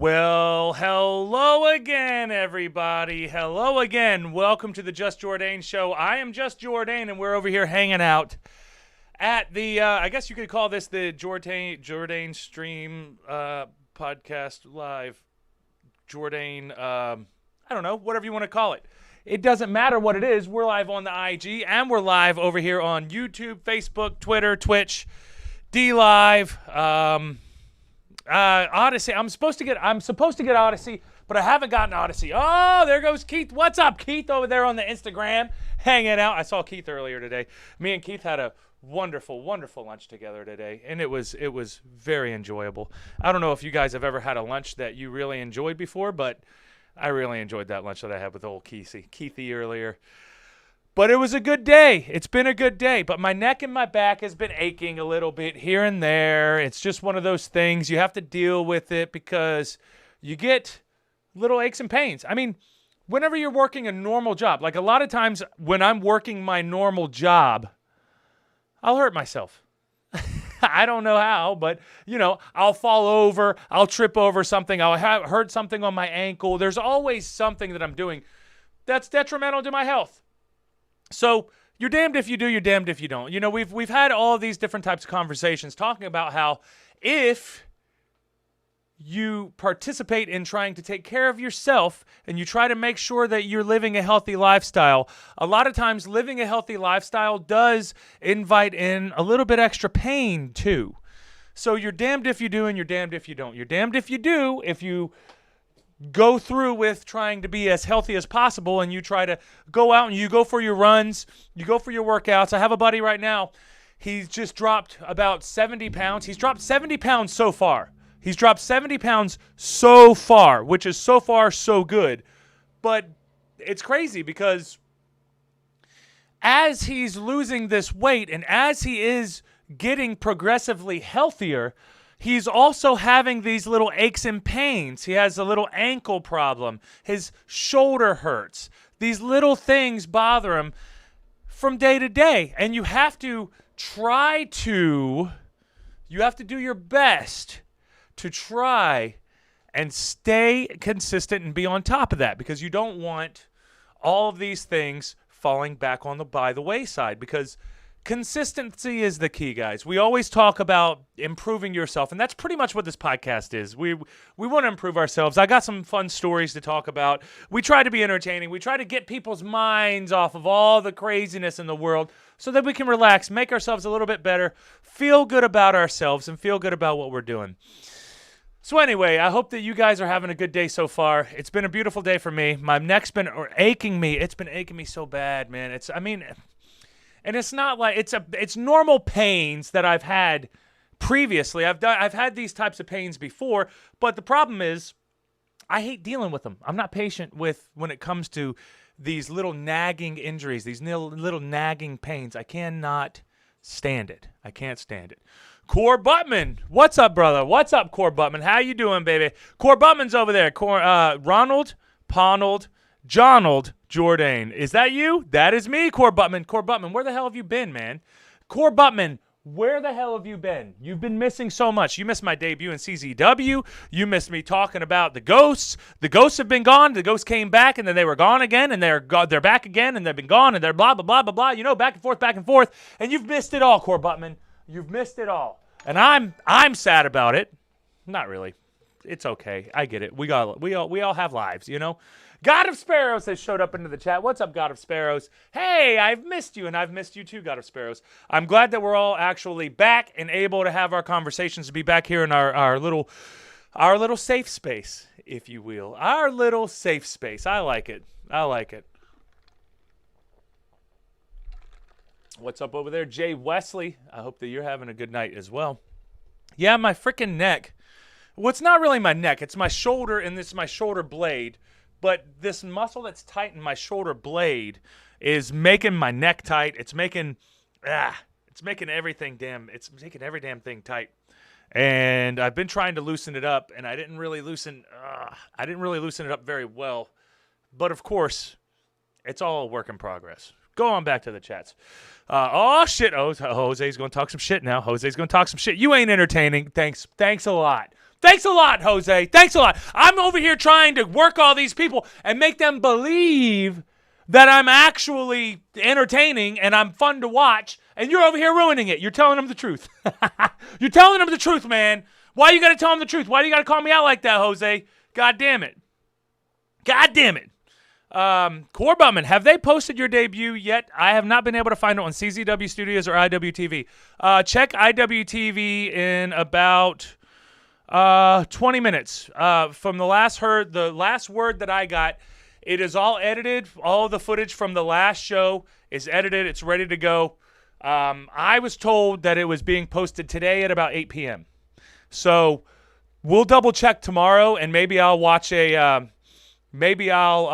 Well, hello again, everybody. Hello again. Welcome to the Just Jordane Show. I am Just Jordane, and we're over here hanging out at the, I guess you could call this the Jordane Stream podcast live. Jordane, I don't know, whatever you want to call it. It doesn't matter what it is. We're live on the IG, and we're live over here on YouTube, Facebook, Twitter, Twitch, D-Live, Odyssey. I'm supposed to get Odyssey, but I haven't gotten Odyssey. Oh, there goes Keith. What's up, Keith, over there on the Instagram, hanging out. I saw Keith earlier today. Me and Keith had a wonderful lunch together today, and it was very enjoyable. I don't know if you guys have ever had a lunch that you really enjoyed before, but I really enjoyed that lunch that I had with old Keithy earlier. But it was a good day. It's been a good day. But my neck and my back has been aching a little bit here and there. It's just one of those things. You have to deal with it because you get little aches and pains. I mean, whenever you're working a normal job, like a lot of times when I'm working my normal job, I'll hurt myself. I don't know how, but, I'll fall over. I'll trip over something. I'll hurt something on my ankle. There's always something that I'm doing that's detrimental to my health. So you're damned if you do, you're damned if you don't. We've had all these different types of conversations talking about how if you participate in trying to take care of yourself and you try to make sure that you're living a healthy lifestyle, a lot of times living a healthy lifestyle does invite in a little bit extra pain too. So you're damned if you do and you're damned if you don't. You're damned if you do, if you go through with trying to be as healthy as possible and you try to go out and you go for your runs, you go for your workouts. I have a buddy right now. He's just dropped about 70 pounds. He's dropped 70 pounds so far. He's dropped 70 pounds so far, which is so far so good. But it's crazy because as he's losing this weight and as he is getting progressively healthier, he's also having these little aches and pains. He has a little ankle problem. His shoulder hurts. These little things bother him from day to day. And you have to do your best to try and stay consistent and be on top of that, because you don't want all of these things falling back by the wayside, because consistency is the key, guys. We always talk about improving yourself, and that's pretty much what this podcast is. We want to improve ourselves. I got some fun stories to talk about. We try to be entertaining. We try to get people's minds off of all the craziness in the world so that we can relax, make ourselves a little bit better, feel good about ourselves, and feel good about what we're doing. So anyway, I hope that you guys are having a good day so far. It's been a beautiful day for me. My neck's been aching me. It's been aching me so bad, man. And it's not like it's normal pains that I've had previously. I've had these types of pains before, but the problem is I hate dealing with them. I'm not patient when it comes to these little nagging injuries, these little nagging pains. I cannot stand it. I can't stand it. Core Buttman, what's up, brother? What's up, Core Buttman? How you doing, baby? Core Buttman's over there. Ronald Ponald Jonald Jordane. Is that you? That is me, Core Buttman. Core Buttman, where the hell have you been, man? Core Buttman, where the hell have you been? You've been missing so much. You missed my debut in CZW. You missed me talking about the ghosts. The ghosts have been gone. The ghosts came back, and then they were gone again, and they're back again, and they've been gone, and they're blah, blah, blah, blah, blah. Back and forth. And you've missed it all, Core Buttman. You've missed it all. And I'm sad about it. Not really. It's okay. I get it. We all have lives, God of Sparrows has showed up into the chat. What's up, God of Sparrows? Hey, I've missed you, and I've missed you too, God of Sparrows. I'm glad that we're all actually back and able to have our conversations, to be back here in our little safe space, if you will. Our little safe space. I like it. What's up over there, Jay Wesley? I hope that you're having a good night as well. Yeah, my freaking neck. Well, it's not really my neck. It's my shoulder, and it's my shoulder blade. But this muscle that's tight in my shoulder blade is making my neck tight. It's making everything every damn thing tight. And I've been trying to loosen it up, and I didn't really loosen it up very well. But of course, it's all a work in progress. Go on back to the chats. Oh, shit. Oh, Jose's going to talk some shit now. You ain't entertaining. Thanks a lot. Thanks a lot, Jose. Thanks a lot. I'm over here trying to work all these people and make them believe that I'm actually entertaining and I'm fun to watch, and you're over here ruining it. You're telling them the truth. You're telling them the truth, man. Why you got to tell them the truth? Why do you got to call me out like that, Jose? God damn it. God damn it. Core Butman, have they posted your debut yet? I have not been able to find it on CZW Studios or IWTV. Check IWTV in about 20 minutes. From the last word that I got, it is all edited. All the footage from the last show is edited. It's ready to go. I was told that it was being posted today at about 8 p.m. So we'll double check tomorrow, and maybe I'll watch a. Maybe I'll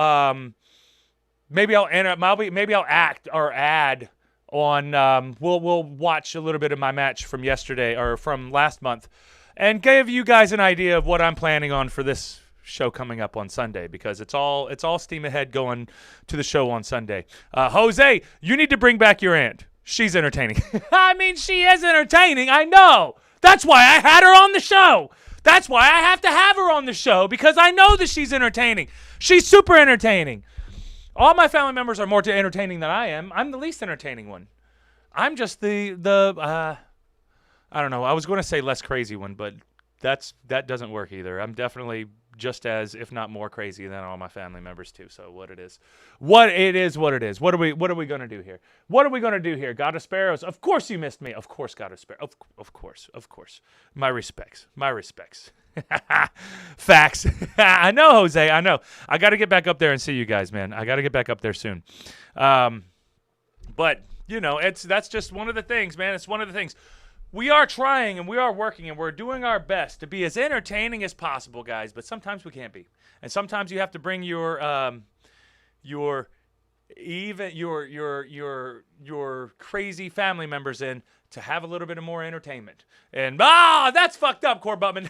act or add on. We'll watch a little bit of my match from yesterday or from last month, and give you guys an idea of what I'm planning on for this show coming up on Sunday, because it's all steam ahead going to the show on Sunday. Jose, you need to bring back your aunt. She's entertaining. I mean, she is entertaining. I know. That's why I had her on the show. That's why I have to have her on the show, because I know that she's entertaining. She's super entertaining. All my family members are more entertaining than I am. I'm the least entertaining one. I'm just the I don't know. I was going to say less crazy one, but that doesn't work either. I'm definitely just as, if not more crazy than all my family members too. So what it is. What are we going to do here? What are we going to do here? God of Sparrows. Of course you missed me. Of course, God of Sparrows. Of course. My respects. Facts. I know, Jose. I know. I got to get back up there and see you guys, man. I got to get back up there soon. But you know, that's just one of the things, man. It's one of the things. We are trying and we are working and we're doing our best to be as entertaining as possible, guys. But sometimes we can't be, and sometimes you have to bring your crazy family members in to have a little bit of more entertainment. And that's fucked up, Core Butman.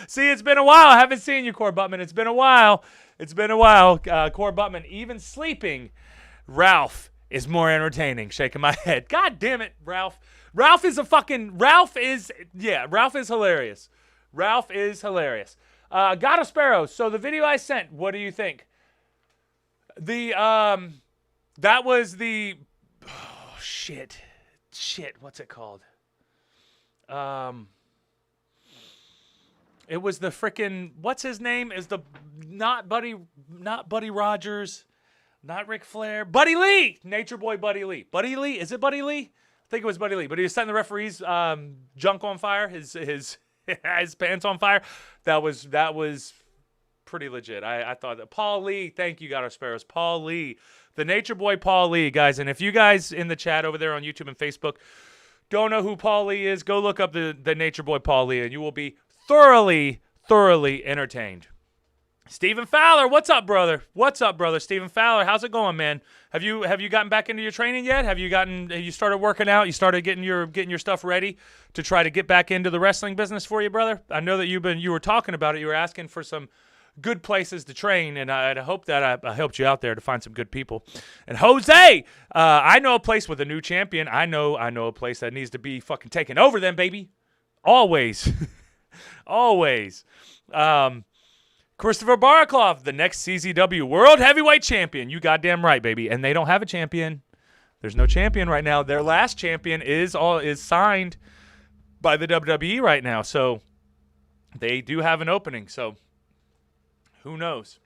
See, it's been a while. I haven't seen you, Core Butman. It's been a while. Core Butman, even sleeping, Ralph is more entertaining. Shaking my head. God damn it, Ralph. Ralph is hilarious. Ralph is hilarious. God of Sparrows. So the video I sent, what do you think? That was the shit, what's it called? It was the frickin', what's his name? Is the not Buddy Rogers. Not Ric Flair. Buddy Lee! Nature Boy Buddy Lee. Buddy Lee? Is it Buddy Lee? I think it was Buddy Lee. But he was setting the referee's junk on fire, his pants on fire. That was pretty legit. I thought that. Paul Lee. Thank you, God of Sparrows. Paul Lee. The Nature Boy Paul Lee, guys. And if you guys in the chat over there on YouTube and Facebook don't know who Paul Lee is, go look up the Nature Boy Paul Lee, and you will be thoroughly entertained. Stephen Fowler, what's up, brother? Stephen Fowler, how's it going, man? Have you gotten back into your training yet? Have you started working out? You started getting your stuff ready to try to get back into the wrestling business for you, brother? I know that you were talking about it. You were asking for some good places to train, and I hope that I helped you out there to find some good people. And Jose, I know a place with a new champion. I know a place that needs to be fucking taken over then, baby. Always. Always. Christopher Baraklov, the next CZW World Heavyweight Champion. You goddamn right, baby. And they don't have a champion. There's no champion right now. Their last champion is signed by the WWE right now. So they do have an opening. So who knows?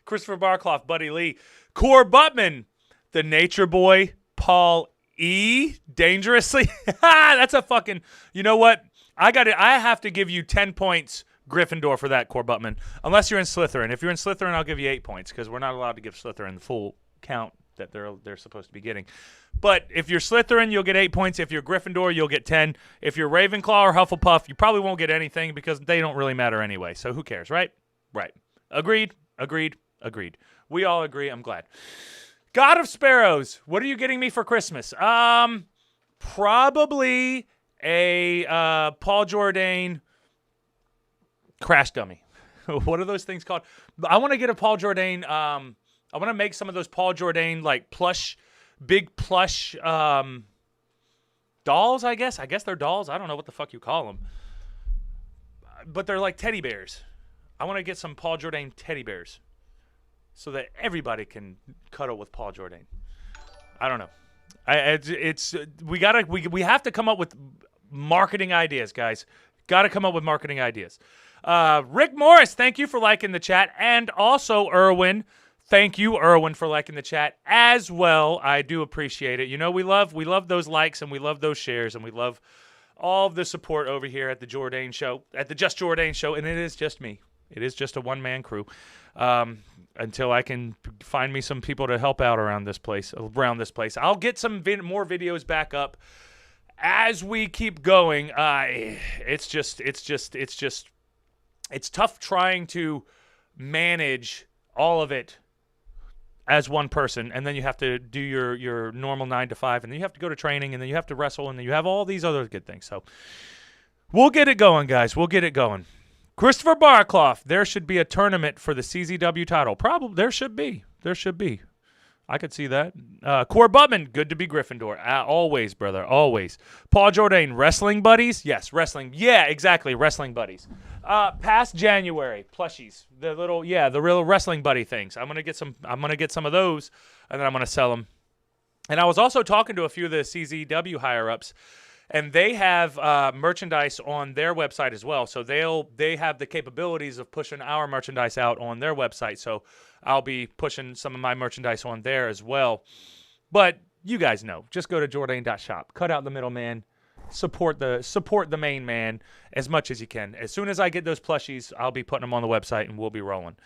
Christopher Baraklov, Buddy Lee. Core Butman. The Nature Boy, Paul E. Dangerously. That's a fucking, you know what? I have to give you 10 points Gryffindor for that, Core Butman. Unless you're in Slytherin. If you're in Slytherin, I'll give you 8 points, because we're not allowed to give Slytherin the full count that they're supposed to be getting. But if you're Slytherin, you'll get 8 points. If you're Gryffindor, you'll get 10. If you're Ravenclaw or Hufflepuff, you probably won't get anything, because they don't really matter anyway. So who cares, right? Right. Agreed. We all agree. I'm glad. God of Sparrows, what are you getting me for Christmas? Probably a Paul Jordane crash dummy. what are those things called? I want to get a Paul Jordane. I want to make some of those Paul Jordane like big plush dolls. I guess they're dolls. I don't know what the fuck you call them, but they're like teddy bears. I want to get some Paul Jordane teddy bears so that everybody can cuddle with Paul Jordane. I don't know. We have to come up with marketing ideas, guys. Got to come up with marketing ideas. Rick Morris, thank you for liking the chat, and also Irwin. Thank you, Irwin, for liking the chat as well. I do appreciate it. You know, we love those likes and we love those shares and we love all of the support over here at the Jordane Show, at the Just Jordane Show, and it is just me. It is just a one-man crew until I can find me some people to help out around this place. I'll get some more videos back up as we keep going. It's tough trying to manage all of it as one person, and then you have to do your normal 9 to 5, and then you have to go to training, and then you have to wrestle, and then you have all these other good things. So we'll get it going, guys. We'll get it going. Christopher Barclough, there should be a tournament for the CZW title. Probably there should be. There should be. I could see that. Core Bubman, good to be Gryffindor. Always, brother, always. Paul Jordane, wrestling buddies? Yes, wrestling. Yeah, exactly, wrestling buddies. Past January, plushies. The real wrestling buddy things. I'm gonna get some of those, and then I'm gonna sell them. And I was also talking to a few of the CZW higher ups, and they have merchandise on their website as well. So they have the capabilities of pushing our merchandise out on their website. So I'll be pushing some of my merchandise on there as well. But you guys know, just go to Jordane.shop, cut out the middleman, support the main man as much as you can. As soon as I get those plushies, I'll be putting them on the website and we'll be rolling.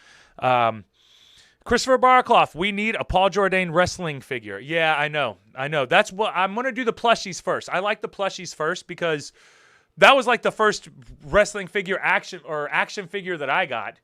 Christopher Barclough, we need a Paul Jordane wrestling figure. Yeah, I know. That's what I'm going to do, the plushies first. I like the plushies first because that was like the first wrestling figure action figure that I got.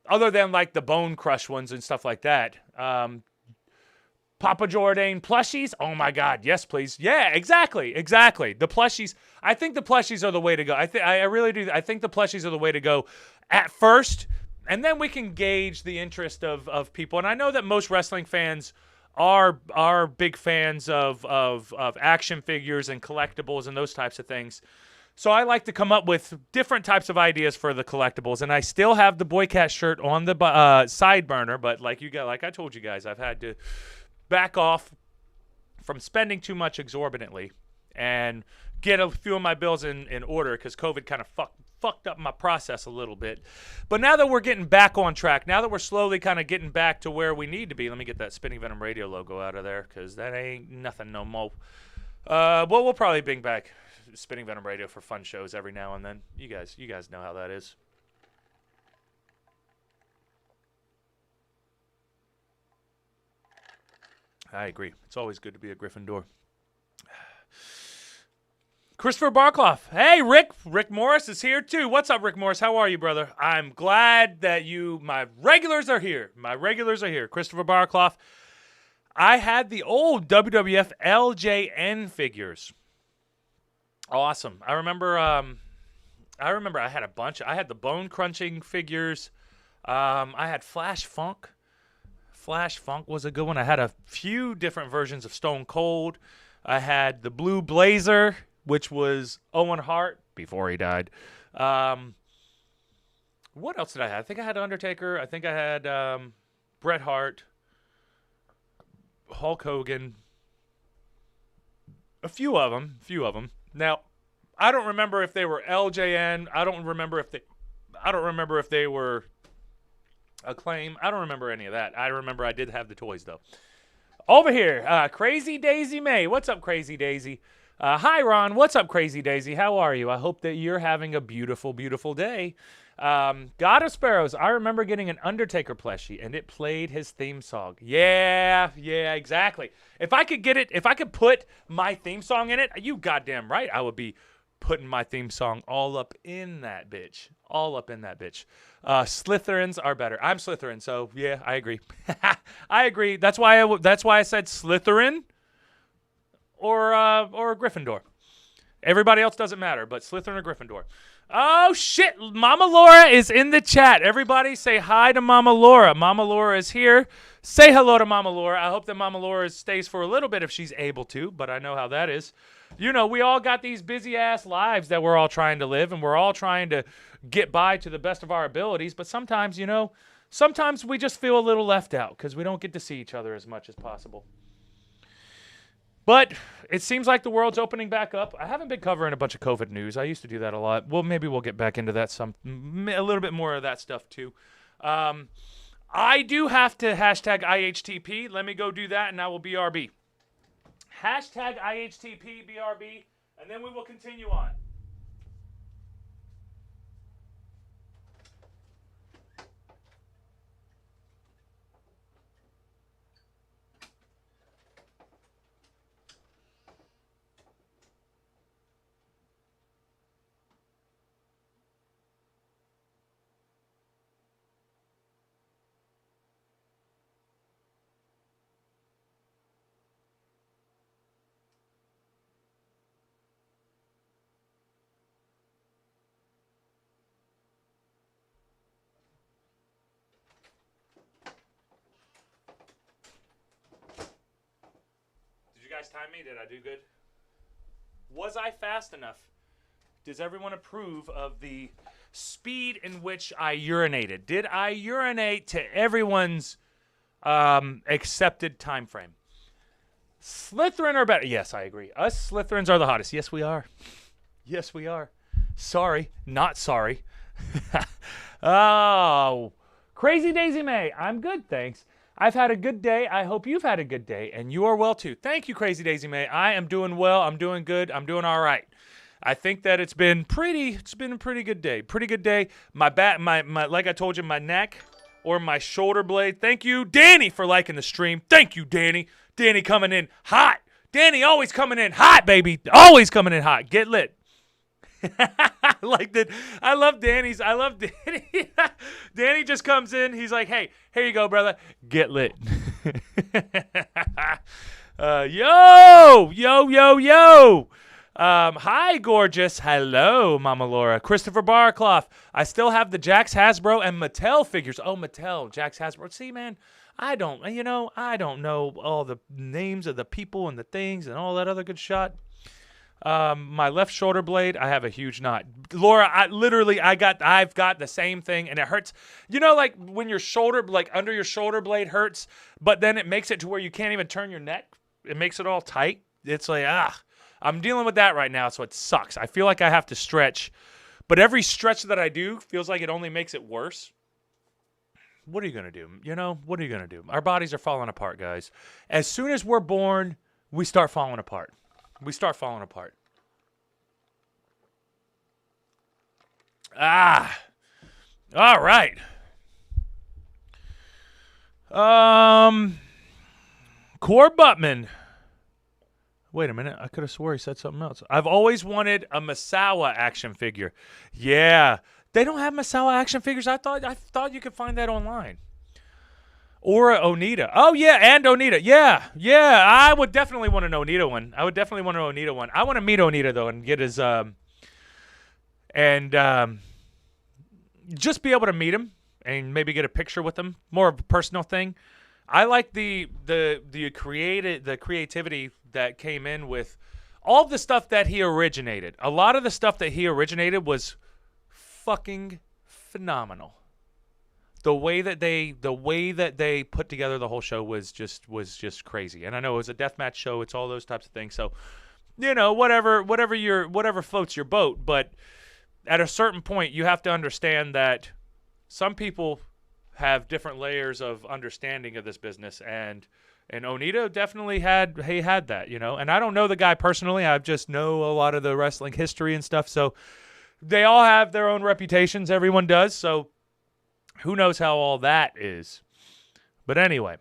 Other than like the Bone Crush ones and stuff like that. Papa Jordane plushies? Oh my God, yes please. Yeah, exactly. The plushies, I think the plushies are the way to go. I really do. I think the plushies are the way to go at first. And then we can gauge the interest of people. And I know that most wrestling fans are big fans of action figures and collectibles and those types of things. So I like to come up with different types of ideas for the collectibles. And I still have the Boy Cat shirt on the side burner. But like I told you guys, I've had to back off from spending too much exorbitantly and get a few of my bills in order because COVID kind of fucked up my process a little bit. But now that we're getting back on track, now that we're slowly kind of getting back to where we need to be, let me get that Spinning Venom Radio logo out of there because that ain't nothing no more. Well, we'll probably bring back Spinning Venom Radio for fun shows every now and then. You guys know how that is. I agree. It's always good to be a Gryffindor. Christopher Barclough. Hey, Rick. Rick Morris is here, too. What's up, Rick Morris? How are you, brother? I'm glad that my regulars are here. Christopher Barclough. I had the old WWF LJN figures. Awesome. I remember I had a bunch. I had the bone crunching figures. I had Flash Funk. Flash Funk was a good one. I had a few different versions of Stone Cold. I had the Blue Blazer, which was Owen Hart before he died. What else did I have? I think I had Undertaker. I think I had Bret Hart, Hulk Hogan. A few of them. Now, I don't remember if they were LJN. I don't remember if they were Acclaim. I don't remember any of that. I remember I did have the toys though. Over here, Crazy Daisy May. What's up, Crazy Daisy? Hi, Ron. What's up, Crazy Daisy? How are you? I hope that you're having a beautiful, beautiful day. God of Sparrows. I remember getting an Undertaker plushie, and it played his theme song. Yeah, exactly. If I could put my theme song in it, you goddamn right, I would be putting my theme song all up in that bitch. Slytherins are better. I'm Slytherin, so yeah, I agree. I agree. That's why I said Slytherin or Gryffindor. Everybody else doesn't matter, but Slytherin or Gryffindor. Oh, shit. Mama Laura is in the chat. Everybody say hi to Mama Laura. Mama Laura is here. Say hello to Mama Laura. I hope that Mama Laura stays for a little bit if she's able to, but I know how that is. You know, we all got these busy-ass lives that we're all trying to live, and we're all trying to get by to the best of our abilities, but sometimes, you know, sometimes we just feel a little left out because we don't get to see each other as much as possible. But it seems like the world's opening back up. I haven't been covering a bunch of COVID news. I used to do that a lot. Well, maybe we'll get back into that a little bit more of that stuff too. I do have to hashtag IHTP. Let me go do that, and I will BRB. Hashtag IHTP BRB, and then we will continue on. Guys, time me? Did I do good? Was I fast enough? Does everyone approve of the speed in which I urinated? Did I urinate to everyone's accepted time frame? Slytherin are better. Yes, I agree. Us Slytherins are the hottest. Yes, we are. Yes, we are. Sorry, not sorry. Oh, Crazy Daisy May. I'm good, thanks. I've had a good day. I hope you've had a good day, and you are well too. Thank you, Crazy Daisy May. I am doing well. I'm doing good. I'm doing all right. I think that it's been a pretty good day. Pretty good day. My back, my like I told you, my neck or my shoulder blade. Thank you, Danny, for liking the stream. Thank you, Danny. Danny coming in hot. Danny always coming in hot, baby. Always coming in hot. Get lit. I like that. I love Danny. Danny just comes in. He's like, hey, here you go, brother. Get lit. Yo. Hi, gorgeous. Hello, Mama Laura. Christopher Barclough. I still have the Jax Hasbro and Mattel figures. Oh, Mattel, Jax Hasbro. See, man, I don't know all the names of the people and the things and all that other good shot. My left shoulder blade, I have a huge knot. Laura, I've got the same thing, and it hurts. You know, like when your shoulder, like under your shoulder blade hurts, but then it makes it to where you can't even turn your neck. It makes it all tight. It's like, I'm dealing with that right now, so it sucks. I feel like I have to stretch, but every stretch that I do feels like it only makes it worse. What are you going to do? You know, what are you going to do? Our bodies are falling apart, guys. As soon as we're born, we start falling apart. We start falling apart. All right. Core Buttman. Wait a minute. I could have swore he said something else. I've always wanted a Masawa action figure. Yeah. They don't have Masawa action figures. I thought you could find that online. Or Onita. Oh, yeah, and Onita. Yeah. I would definitely want an Onita one. I want to meet Onita, though, and get his, just be able to meet him and maybe get a picture with him. More of a personal thing. I like the creativity that came in with all the stuff that he originated. A lot of the stuff that he originated was fucking phenomenal. The way that they put together the whole show was just crazy. And I know it was a deathmatch show. It's all those types of things. So, you know, whatever floats your boat. But at a certain point, you have to understand that some people have different layers of understanding of this business. And Onita definitely had that, you know. And I don't know the guy personally. I just know a lot of the wrestling history and stuff. So they all have their own reputations. Everyone does. So who knows how all that is. But anyway.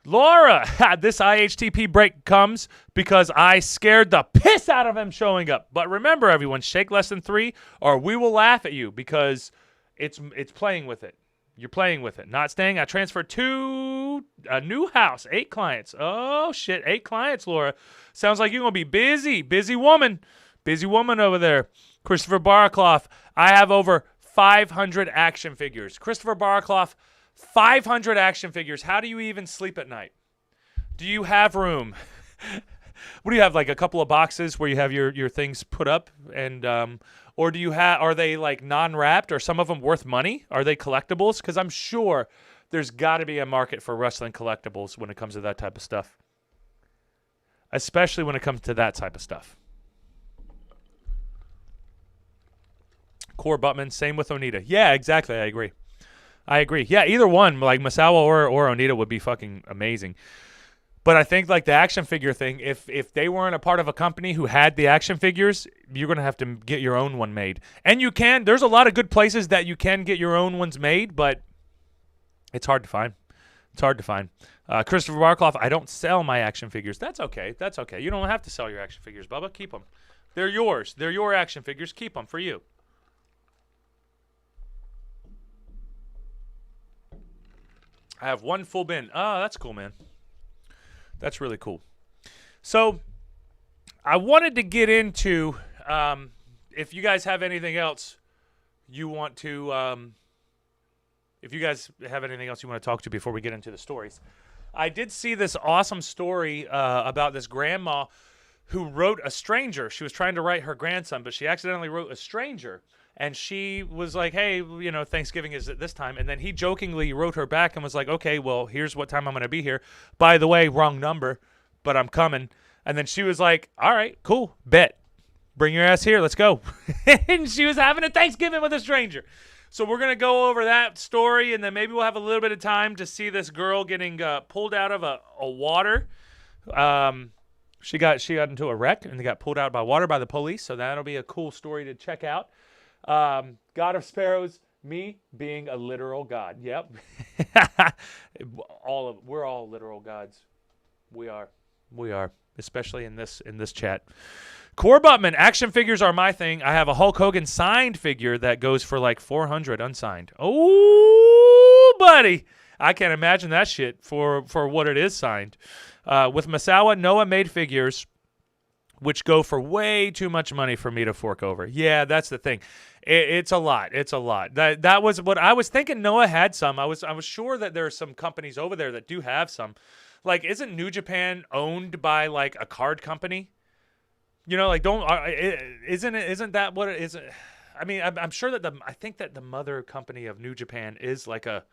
Laura, this IHTP break comes because I scared the piss out of him showing up. But remember, everyone, shake less than 3 or we will laugh at you because it's playing with it. You're playing with it. Not staying. I transferred to a new house. 8 clients. Oh, shit. 8 clients, Laura. Sounds like you're going to be busy. Busy woman. Busy woman over there. Christopher Barclough. I have over 500 action figures. Christopher Barclough, 500 action figures. How do you even sleep at night? Do you have room? What do you have, like a couple of boxes where you have your things put up? And or do you have, are they like non-wrapped? Are some of them worth money? Are they collectibles? Because I'm sure there's got to be a market for wrestling collectibles when it comes to that type of stuff. Especially when it comes to that type of stuff. Core Buttman, same with Onita. Yeah, exactly. I agree. Yeah, either one, like Misawa or Onita would be fucking amazing. But I think like the action figure thing, if they weren't a part of a company who had the action figures, you're going to have to get your own one made. And you can. There's a lot of good places that you can get your own ones made, but it's hard to find. Christopher Barclough, I don't sell my action figures. That's okay. You don't have to sell your action figures, Bubba. Keep them. They're yours. They're your action figures. Keep them for you. I have 1 full bin. Oh, that's cool, man. That's really cool. So I wanted to get into, if you guys have anything else you want to, talk to before we get into the stories. I did see this awesome story about this grandma who wrote a stranger. She was trying to write her grandson, but she accidentally wrote a stranger. And she was like, hey, Thanksgiving is at this time. And then he jokingly wrote her back and was like, okay, well, here's what time I'm going to be here. By the way, wrong number, but I'm coming. And then she was like, all right, cool, bet. Bring your ass here. Let's go. And she was having a Thanksgiving with a stranger. So we're going to go over that story, and then maybe we'll have a little bit of time to see this girl getting pulled out of a water. She got into a wreck, and they got pulled out by water by the police. So that'll be a cool story to check out. God of Sparrows, me being a literal god. Yep. We're all literal gods. We are, especially in this chat. Core Buttman, action figures are my thing. I have a Hulk Hogan signed figure that goes for like 400 unsigned. Oh, buddy. I can't imagine that shit for what it is signed. With Misawa, Noah made figures which go for way too much money for me to fork over. Yeah, that's the thing. It's a lot. That was what I was thinking. Noah had some. I was sure that there are some companies over there that do have some. Like, isn't New Japan owned by like a card company? Like isn't that what it is? I mean, I'm sure that I think that the mother company of New Japan is like a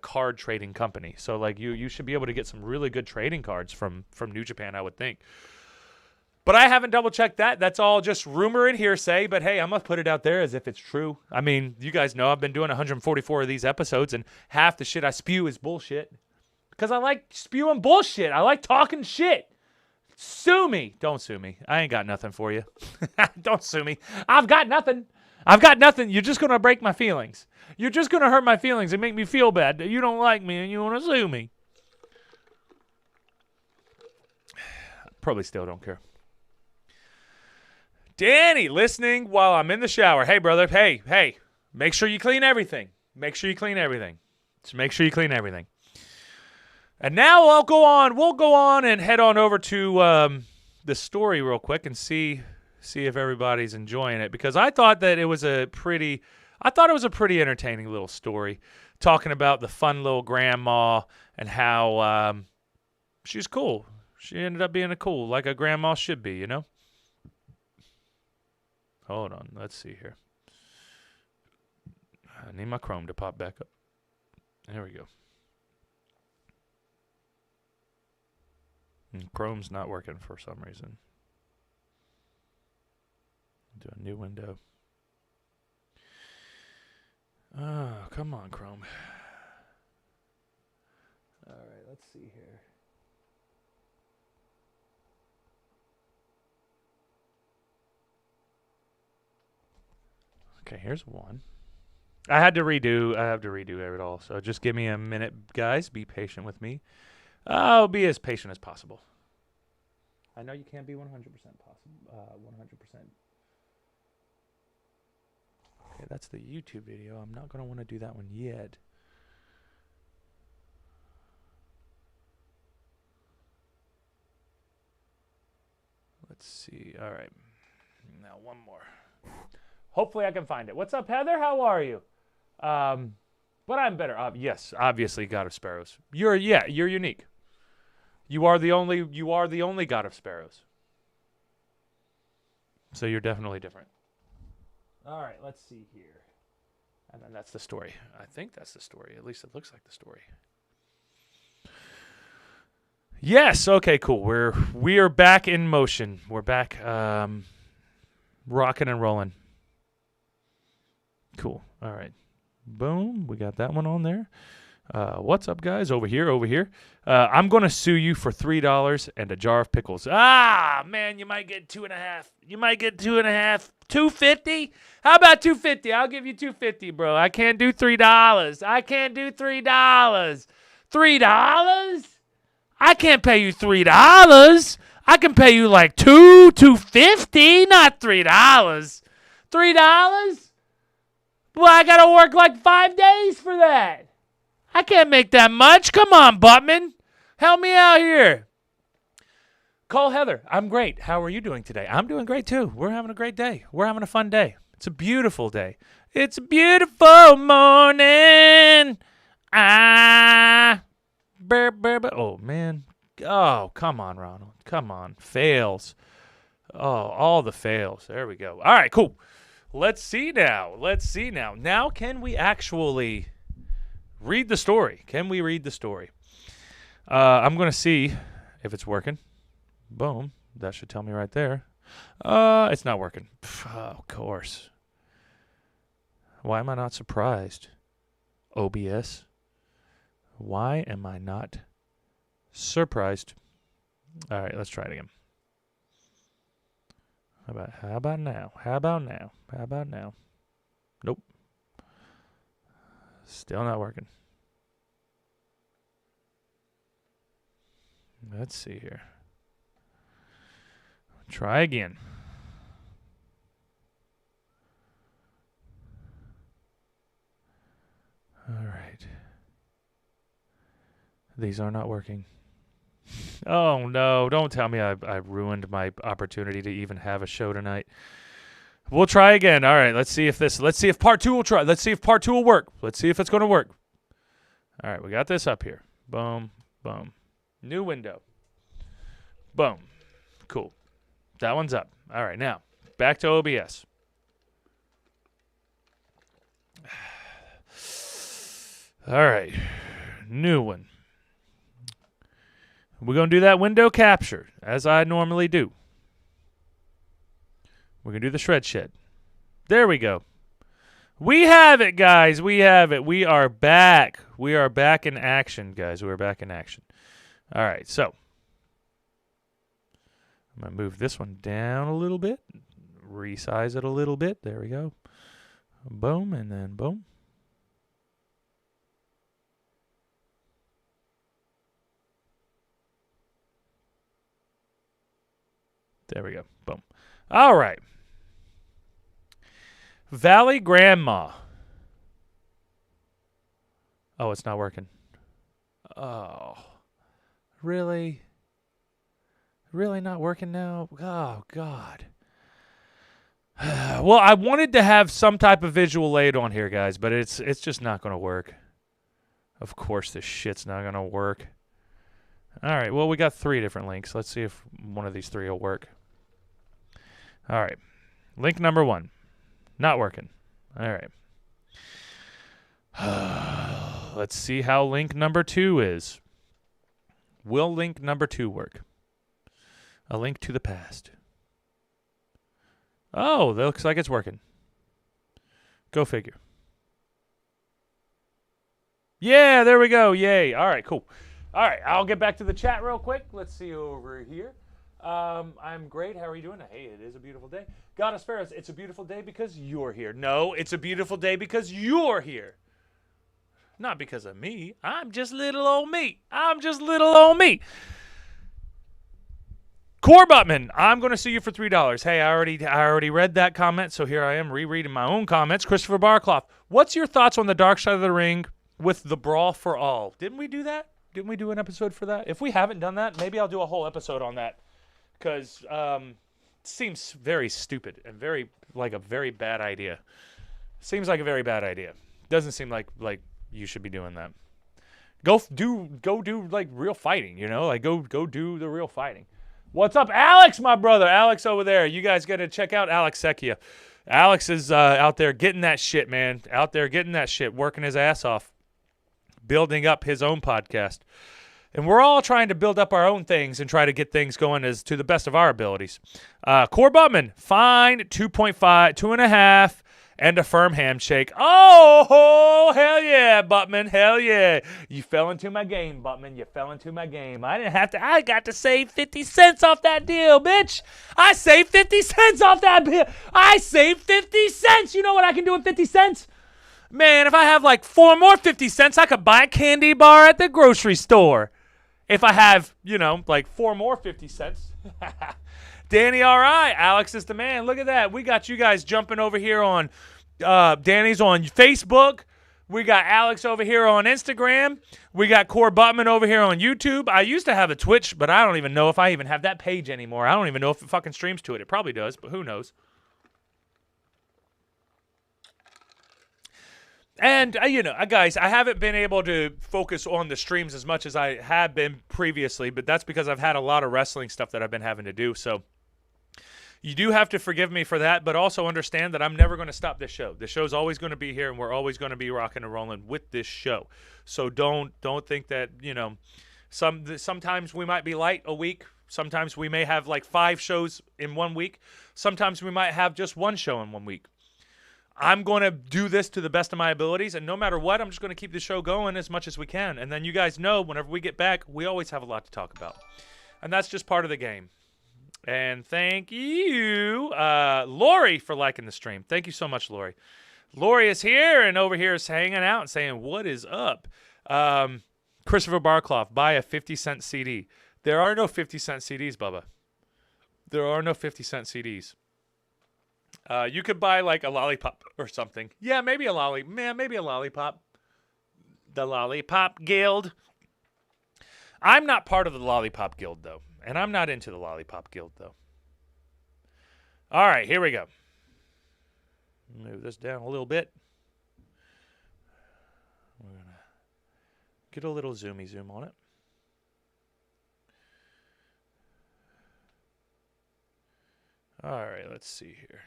card trading company. So like you should be able to get some really good trading cards from New Japan, I would think. But I haven't double-checked that. That's all just rumor and hearsay. But, hey, I'm going to put it out there as if it's true. I mean, you guys know I've been doing 144 of these episodes, and half the shit I spew is bullshit. Because I like spewing bullshit. I like talking shit. Sue me. Don't sue me. I ain't got nothing for you. Don't sue me. I've got nothing. You're just going to break my feelings. You're just going to hurt my feelings and make me feel bad that you don't like me and you want to sue me. Probably still don't care. Danny, listening while I'm in the shower. Hey, brother. Hey. Make sure you clean everything. Just make sure you clean everything. And now We'll go on and head on over to the story real quick and see if everybody's enjoying it, because I thought it was a pretty entertaining little story, talking about the fun little grandma and how she's cool. She ended up being like a grandma should be, Hold on, let's see here. I need my Chrome to pop back up. There we go. Chrome's not working for some reason. Do a new window. Oh, come on, Chrome. All right, let's see here. Okay, here's one. I have to redo it all, so just give me a minute, guys. Be patient with me. I'll be as patient as possible. I know you can't be 100% possible. 100%. Okay, that's the YouTube video. I'm not going to want to do that one yet. Let's see. All right. Now one more. Hopefully I can find it. What's up, Heather? How are you? But I'm better. Yes, obviously, God of Sparrows. You're unique. You are the only God of Sparrows. So you're definitely different. All right, let's see here. And then that's the story. I think that's the story. At least it looks like the story. Yes. Okay. Cool. We are back in motion. We're back, rocking and rolling. Cool. All right. Boom. We got that one on there. What's up, guys? Over here. I'm going to sue you for $3 and a jar of pickles. Ah, man, you might get 2.5. You might get 2.5. $2.50? How about $2.50? I'll give you $2.50, bro. I can't do $3. I can't do $3. $3? I can't pay you $3. I can pay you like $2.50, not $3. $3? Well, I got to work like 5 days for that. I can't make that much. Come on, Buttman. Help me out here. Call Heather. I'm great. How are you doing today? I'm doing great, too. We're having a great day. We're having a fun day. It's a beautiful day. It's a beautiful morning. Oh, man. Oh, come on, Ronald. Come on. Fails. Oh, all the fails. There we go. All right, cool. Let's see now. Now, can we actually read the story? Can we read the story? I'm going to see if it's working. Boom. That should tell me right there. It's not working. Of course. Why am I not surprised? OBS. Why am I not surprised? All right, let's try it again. How about now? Nope. Still not working. Let's see here. Try again. All right. These are not working. Oh, no. Don't tell me I ruined my opportunity to even have a show tonight. We'll try again. All right. Let's see if part two will try. Let's see if part two will work. Let's see if it's going to work. All right. We got this up here. Boom. Boom. New window. Boom. Cool. That one's up. All right. Now, back to OBS. All right. New one. We're going to do that window capture, as I normally do. We're going to do the shred shed. There we go. We have it, guys. We have it. We are back. We are back in action, guys. We're back in action. All right, so I'm going to move this one down a little bit, resize it a little bit. There we go. Boom, and then boom. There we go. Boom. All right. Valley Grandma. Oh, it's not working. Oh. Really? Really not working now? Oh, God. Well, I wanted to have some type of visual aid on here, guys, but it's just not going to work. Of course this shit's not going to work. All right, well, we got 3 different links. Let's see if one of these 3 will work. All right. Link number 1. Not working. All right. Let's see how link number 2 is. Will link number 2 work? A link to the past. Oh, that looks like it's working. Go figure. Yeah, there we go. Yay. All right, cool. All right, I'll get back to the chat real quick. Let's see over here. I'm great. How are you doing? Hey, it is a beautiful day. God of Sparrows, it's a beautiful day because you're here. No, it's a beautiful day because you're here. Not because of me. I'm just little old me. Core Buttman, I'm going to sue you for $3. Hey, I already read that comment, so here I am rereading my own comments. Christopher Barclough, what's your thoughts on the Dark Side of the Ring with the Brawl for All? Didn't we do that? Didn't we do an episode for that? If we haven't done that, maybe I'll do a whole episode on that. Because seems very stupid and very like a very bad idea. Seems like a very bad idea. Doesn't seem like you should be doing that. Go do like real fighting, you know? Like go do the real fighting. What's up, Alex, my brother? Alex over there. You guys got to check out Alex Secchia. Alex is out there getting that shit, man. Out there getting that shit, working his ass off, building up his own podcast. And we're all trying to build up our own things and try to get things going as to the best of our abilities. Core Butman, fine, 2.5, 2.5, and a firm handshake. Oh, hell yeah, Butman, hell yeah. You fell into my game, Butman. You fell into my game. I got to save 50 cents off that deal, bitch. I saved 50 cents off that bill. I saved 50 cents. You know what I can do with 50 cents? Man, if I have like 4 more 50 cents, I could buy a candy bar at the grocery store. If I have, you know, like 4 more 50 cents. Danny, all right. Alex is the man. Look at that. We got you guys jumping over here on, Danny's on Facebook. We got Alex over here on Instagram. We got Core Butman over here on YouTube. I used to have a Twitch, but I don't even know if I even have that page anymore. I don't even know if it fucking streams to it. It probably does, but who knows? And, you know, guys, I haven't been able to focus on the streams as much as I have been previously, but that's because I've had a lot of wrestling stuff that I've been having to do. So you do have to forgive me for that, but also understand that I'm never going to stop this show. The show's always going to be here, and we're always going to be rocking and rolling with this show. So don't think that, you know, sometimes we might be light a week. Sometimes we may have like 5 shows in 1 week. Sometimes we might have just 1 show in 1 week. I'm going to do this to the best of my abilities, and no matter what, I'm just going to keep the show going as much as we can. And then you guys know, whenever we get back, we always have a lot to talk about. And that's just part of the game. And thank you, Lori, for liking the stream. Thank you so much, Lori. Lori is here, and over here is hanging out and saying, what is up? Christopher Barclough, buy a 50-cent CD. There are no 50-cent CDs, Bubba. There are no 50-cent CDs. You could buy like a lollipop or something. Yeah, maybe a lollipop. The Lollipop Guild. I'm not part of the Lollipop Guild, though. And I'm not into the Lollipop Guild, though. All right, here we go. Move this down a little bit. We're going to get a little zoomy zoom on it. All right, let's see here.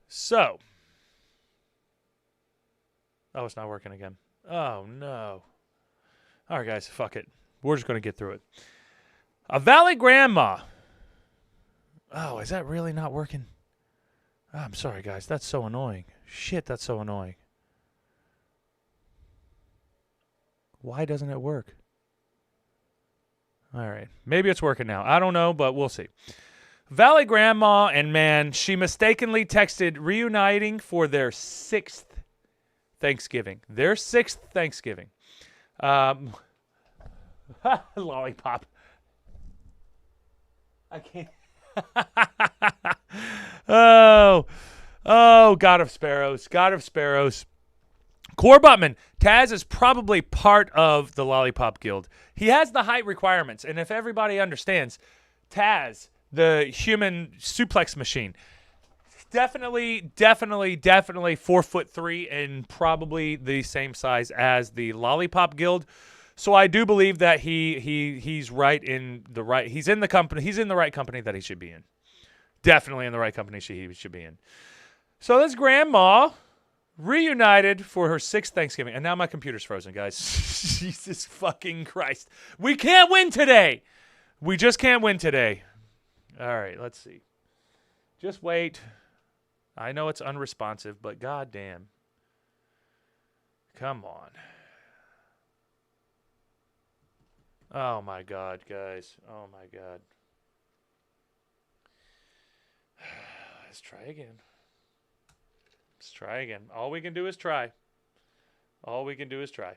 So. Oh, it's not working again. Oh, no. All right, guys, fuck it. We're just going to get through it. A Valley Grandma. Oh, is that really not working? Oh, I'm sorry, guys. That's so annoying. Shit, that's so annoying. Why doesn't it work? All right. Maybe it's working now. I don't know, but we'll see. Valley Grandma and man, she mistakenly texted reuniting for their 6th Thanksgiving. Their 6th Thanksgiving. Lollipop. I can't. Oh, God of Sparrows. God of Sparrows. Core Butman. Taz is probably part of the Lollipop Guild. He has the height requirements. And if everybody understands, Taz, the human suplex machine, definitely 4'3" and probably the same size as the Lollipop Guild. So I do believe that he's right in the right. He's in the company. He's in the right company that he should be in. Definitely in the right company he should be in. So this grandma reunited for her 6th Thanksgiving, and now my computer's frozen, guys. Jesus fucking Christ! We can't win today. We just can't win today. All right, let's see. Just wait. I know it's unresponsive, but goddamn. Come on. Oh, my God, guys. Oh, my God. Let's try again. Let's try again. All we can do is try. All we can do is try.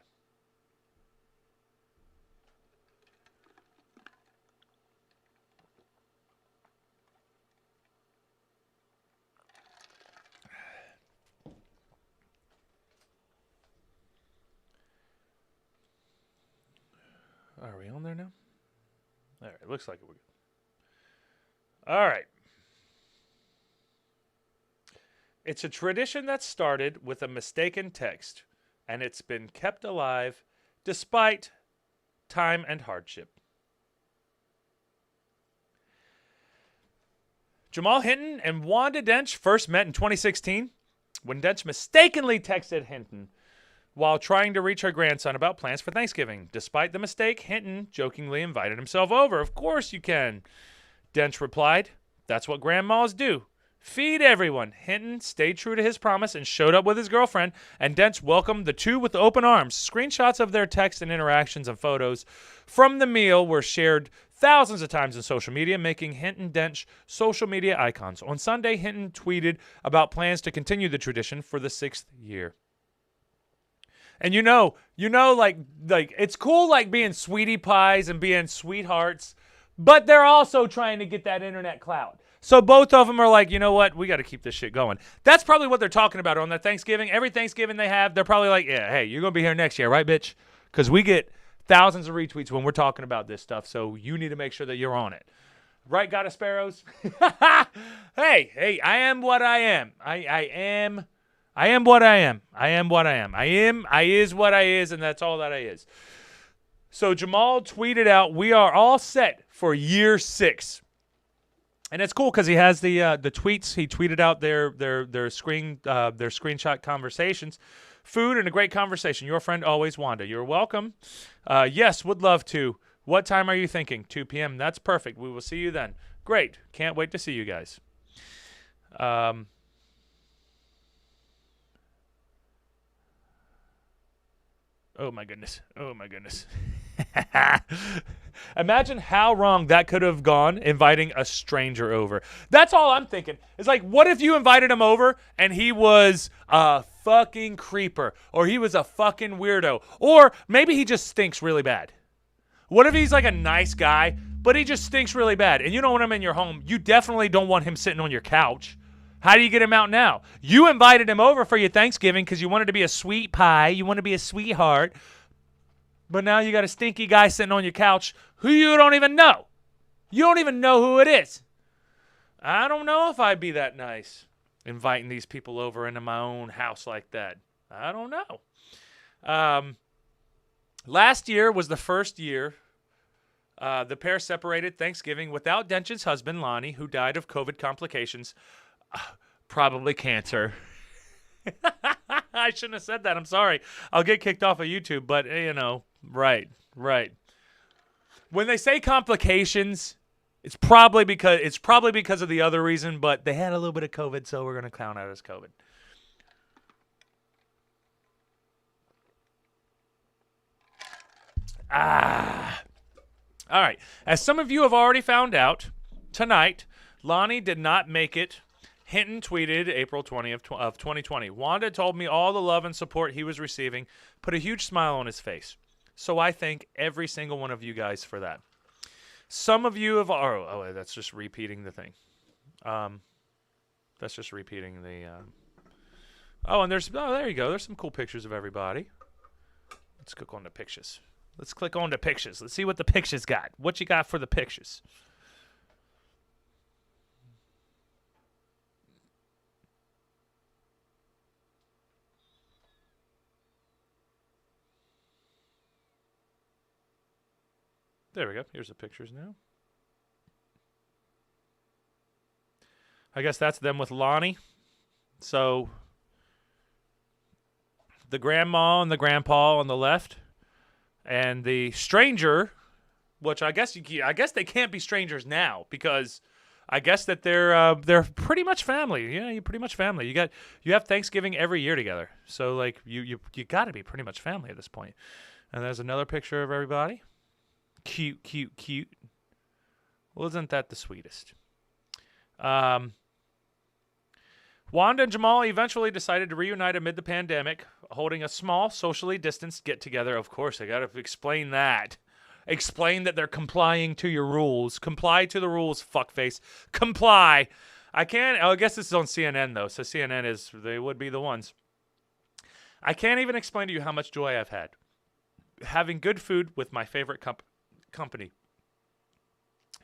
Are we on there now? All right, looks like we're good. All right. It's a tradition that started with a mistaken text, and it's been kept alive despite time and hardship. Jamal Hinton and Wanda Dench first met in 2016 when Dench mistakenly texted Hinton while trying to reach her grandson about plans for Thanksgiving. Despite the mistake, Hinton jokingly invited himself over. Of course you can, Dench replied. That's what grandmas do. Feed everyone. Hinton stayed true to his promise and showed up with his girlfriend, and Dench welcomed the two with open arms. Screenshots of their text and interactions and photos from the meal were shared thousands of times in social media, making Hinton Dench social media icons. On Sunday, Hinton tweeted about plans to continue the tradition for the 6th year. And like it's cool like being sweetie pies and being sweethearts, but they're also trying to get that internet clout. So both of them are like, you know what? We got to keep this shit going. That's probably what they're talking about on that Thanksgiving. Every Thanksgiving they have, they're probably like, yeah, hey, you're going to be here next year, right, bitch? Because we get thousands of retweets when we're talking about this stuff, so you need to make sure that you're on it. Right, God of Sparrows? Hey, I am what I am. I am what I am. I am what I am. I is what I is, and that's all that I is. So Jamal tweeted out, we are all set for year 6. And it's cool because he has the tweets. He tweeted out their screenshot conversations. Food and a great conversation. Your friend always, Wanda. You're welcome. Yes, would love to. What time are you thinking? 2 p.m. That's perfect. We will see you then. Great. Can't wait to see you guys. Oh my goodness. Imagine how wrong that could have gone inviting a stranger over. That's all I'm thinking. It's like, what if you invited him over and he was a fucking creeper, or he was a fucking weirdo, or maybe he just stinks really bad? What if he's like a nice guy, but he just stinks really bad, and you don't want him in your home? You definitely don't want him sitting on your couch. How do you get him out now? You invited him over for your Thanksgiving because you wanted to be a sweet pie. You want to be a sweetheart. But now you got a stinky guy sitting on your couch who you don't even know. You don't even know who it is. I don't know if I'd be that nice inviting these people over into my own house like that. I don't know. Last year was the first year the pair separated Thanksgiving without Dench's husband, Lonnie, who died of COVID complications. Probably cancer. I shouldn't have said that. I'm sorry. I'll get kicked off of YouTube, but right. When they say complications, it's probably because of the other reason, but they had a little bit of COVID, so we're going to count it as COVID. All right. As some of you have already found out, tonight, Lonnie did not make it. Hinton tweeted April 20th of 2020. Wanda told me all the love and support he was receiving put a huge smile on his face. So I thank every single one of you guys for that. Some of you have... Oh, that's just repeating the thing. That's just repeating the... and there's... Oh, there you go. There's some cool pictures of everybody. Let's click on the pictures. Let's see what the pictures got. What you got for the pictures? There we go. Here's the pictures now. I guess that's them with Lonnie. So the grandma and the grandpa on the left, and the stranger, which I guess they can't be strangers now because I guess that they're pretty much family. Yeah, you're pretty much family. You have Thanksgiving every year together. So like you got to be pretty much family at this point. And there's another picture of everybody. Cute. Well, isn't that the sweetest? Wanda and Jamal eventually decided to reunite amid the pandemic, holding a small, socially distanced get-together. Of course, I got to explain that. Explain that they're complying to your rules. Comply to the rules, fuckface. Comply. I guess this is on CNN, though, so they would be the ones. I can't even explain to you how much joy I've had having good food with my favorite company.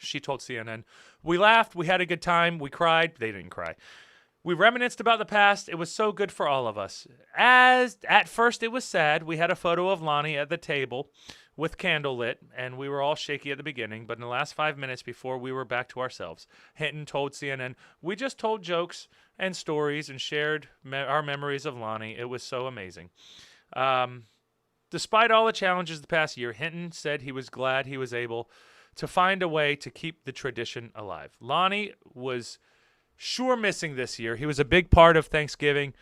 She told CNN, "We laughed, we had a good time, we cried." They didn't cry. "We reminisced about the past. It was so good for all of us. As at first it was sad. We had a photo of Lonnie at the table with candle lit, and we were all shaky at the beginning, but in the last 5 minutes before we were back to ourselves." Hinton told CNN, "We just told jokes and stories and shared our memories of Lonnie. It was so amazing." Despite all the challenges the past year, Hinton said he was glad he was able to find a way to keep the tradition alive. Lonnie was sure missing this year. He was a big part of Thanksgiving,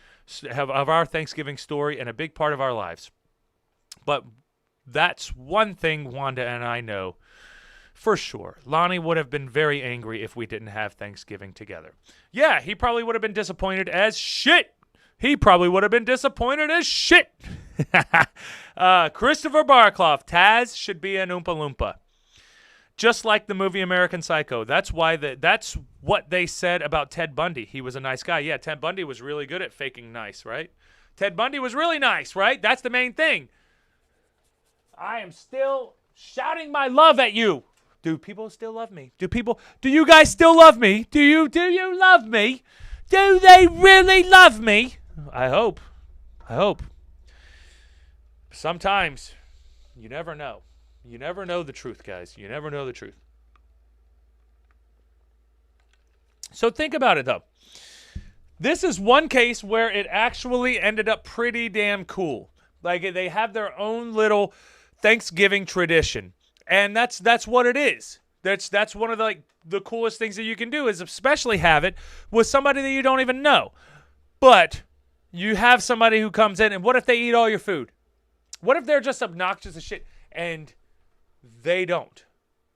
of our Thanksgiving story, and a big part of our lives. But that's one thing Wanda and I know for sure. Lonnie would have been very angry if we didn't have Thanksgiving together. Yeah, he probably would have been disappointed as shit. Christopher Barclough, Taz should be an Oompa Loompa. Just like the movie American Psycho. That's what they said about Ted Bundy. He was a nice guy. Yeah, Ted Bundy was really good at faking nice, right? Ted Bundy was really nice, right? That's the main thing. I am still shouting my love at you. Do people still love me? Do you guys still love me? Do you love me? Do they really love me? I hope. Sometimes you never know. You never know the truth, guys. You never know the truth. So think about it, though. This is one case where it actually ended up pretty damn cool. Like, they have their own little Thanksgiving tradition. And that's what it is. That's one of the coolest things that you can do, is especially have it with somebody that you don't even know. But you have somebody who comes in, and what if they eat all your food? What if they're just obnoxious as shit and they don't,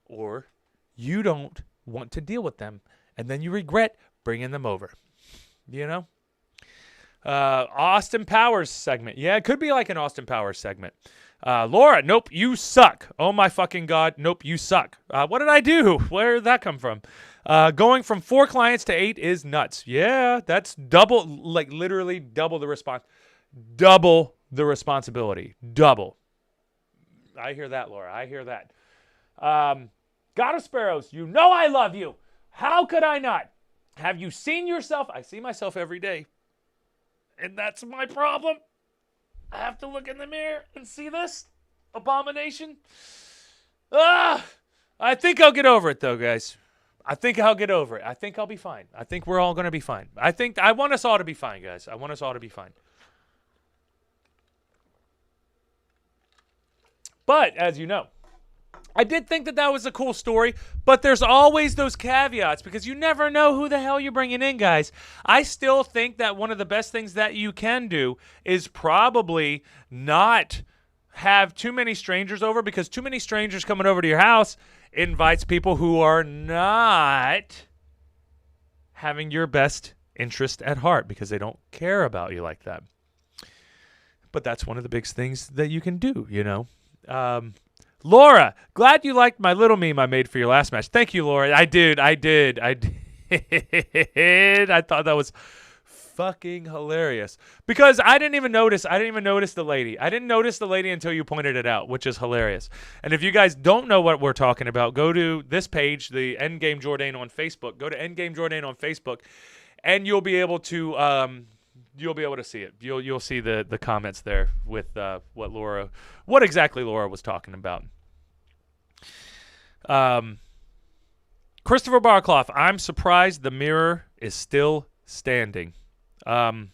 or you don't want to deal with them, and then you regret bringing them over, you know? Austin Powers segment. Yeah, it could be like an Austin Powers segment. Laura, nope, you suck. Oh my fucking God, nope, you suck. What did I do? Where did that come from? Going from 4 clients to 8 is nuts. Yeah, that's double, like literally double the response. Double the responsibility. Double. I hear that, Laura. I hear that. God of Sparrows, you know I love you. How could I not? Have you seen yourself? I see myself every day. And that's my problem. I have to look in the mirror and see this abomination. I think I'll get over it, though, guys. I think I'll get over it. I think I'll be fine. I think we're all going to be fine. I want us all to be fine, guys. I want us all to be fine. But, as you know, I did think that was a cool story, but there's always those caveats because you never know who the hell you're bringing in, guys. I still think that one of the best things that you can do is probably not have too many strangers over, because too many strangers coming over to your house invites people who are not having your best interest at heart because they don't care about you like that. But that's one of the big things that you can do, you know. Laura, glad you liked my little meme I made for your last match. Thank you, Laura. I did. I thought that was fucking hilarious because I didn't even notice the lady. I didn't notice the lady until you pointed it out, which is hilarious. And if you guys don't know what we're talking about, go to this page, the Endgame Jordane on Facebook. Go to Endgame Jordane on Facebook, and you'll be able to see it. You'll see the comments there with what exactly Laura was talking about. Christopher Barclough, I'm surprised the mirror is still standing. I'm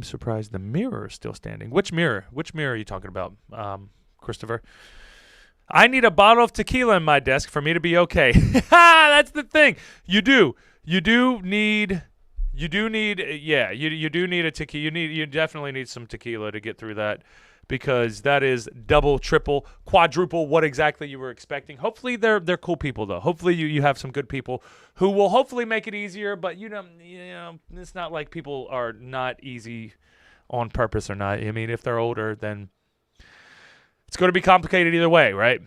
surprised the mirror is still standing. Which mirror? Which mirror are you talking about, Christopher? I need a bottle of tequila in my desk for me to be okay. That's the thing. You do need a tequila. You definitely need some tequila to get through that, because that is double, triple, quadruple what exactly you were expecting. Hopefully they're cool people, though. Hopefully you have some good people who will hopefully make it easier, but you know it's not like people are not easy on purpose or not. I mean, if they're older, then it's going to be complicated either way, right?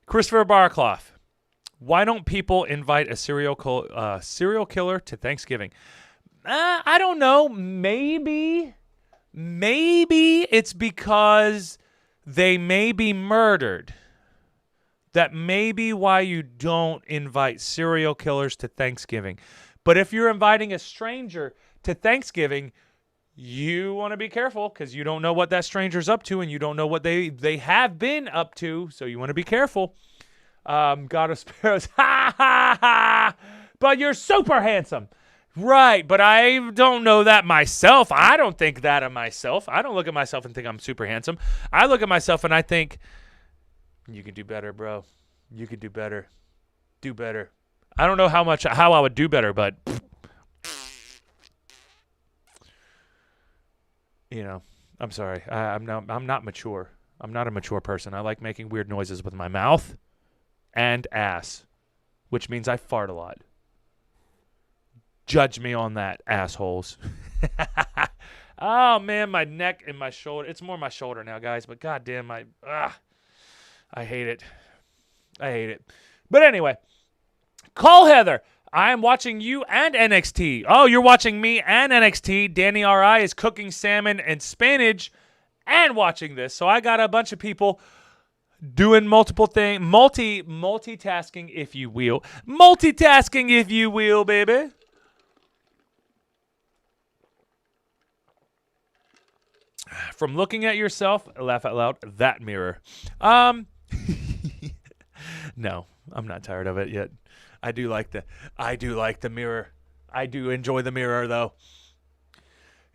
Christopher Barclough, why don't people invite a serial killer to Thanksgiving? I don't know. Maybe it's because they may be murdered. That may be why you don't invite serial killers to Thanksgiving. But if you're inviting a stranger to Thanksgiving, you want to be careful because you don't know what that stranger's up to and you don't know what they have been up to. So you want to be careful. God of Sparrows. Ha, ha, ha. But you're super handsome. Right, but I don't know that myself. I don't think that of myself. I don't look at myself and think I'm super handsome. I look at myself and I think, you can do better, bro. You could do better. Do better. I don't know how I would do better, but I'm sorry. I'm not mature. I'm not a mature person. I like making weird noises with my mouth and ass, which means I fart a lot. Judge me on that, assholes. Oh, man, my neck and my shoulder. It's more my shoulder now, guys, but goddamn, I hate it. I hate it. But anyway, call Heather. I am watching you and NXT. Oh, you're watching me and NXT. Danny R.I. is cooking salmon and spinach and watching this. So I got a bunch of people doing multiple things, multitasking, if you will. Multitasking, if you will, baby. From looking at yourself, laugh out loud, that mirror. No, I'm not tired of it yet. I do like the mirror. I do enjoy the mirror, though.